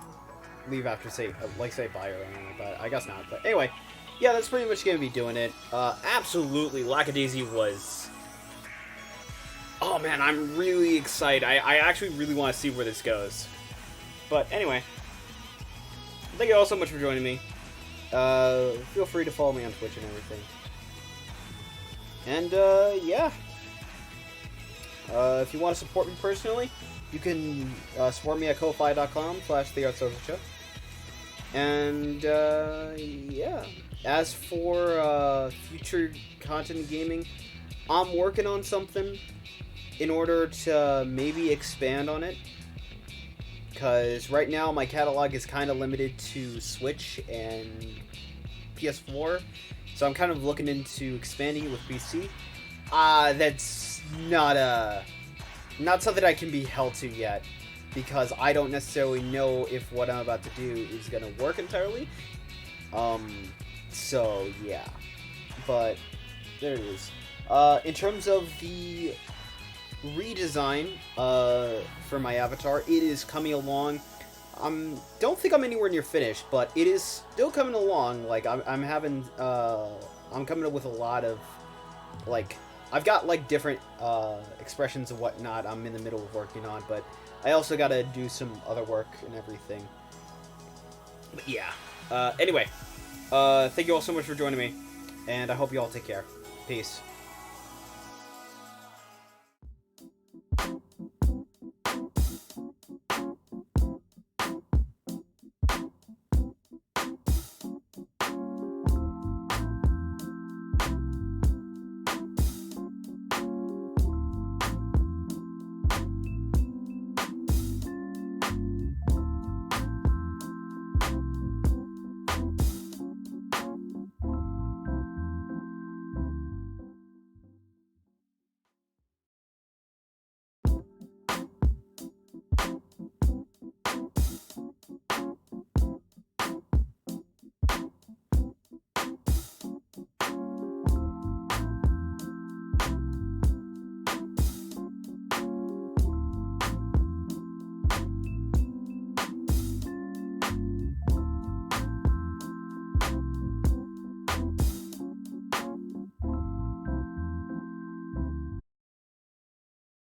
leave after say bye or anything like that. I guess not. But anyway, yeah, that's pretty much gonna be doing it. Absolutely, Lackadaisy was... Oh man, I'm really excited. I actually really want to see where this goes. But anyway, thank you all so much for joining me. Feel free to follow me on Twitch and everything. And, yeah. If you want to support me personally, you can support me at ko-fi.com/theartsocialshow. And, yeah. As for future content in gaming, I'm working on something in order to maybe expand on it. Because right now my catalog is kind of limited to Switch and PS4. So I'm kind of looking into expanding it with PC. That's not something I can be held to yet, because I don't necessarily know if what I'm about to do is going to work entirely. So yeah, but there it is. In terms of the redesign for my avatar, it is coming along. Don't think I'm anywhere near finished, but it is still coming along. Like I'm coming up with a lot of, like, I've got like different expressions and whatnot I'm in the middle of working on, but I also got to do some other work and everything. But yeah. Anyway, thank you all so much for joining me. and I hope you all take care. Peace.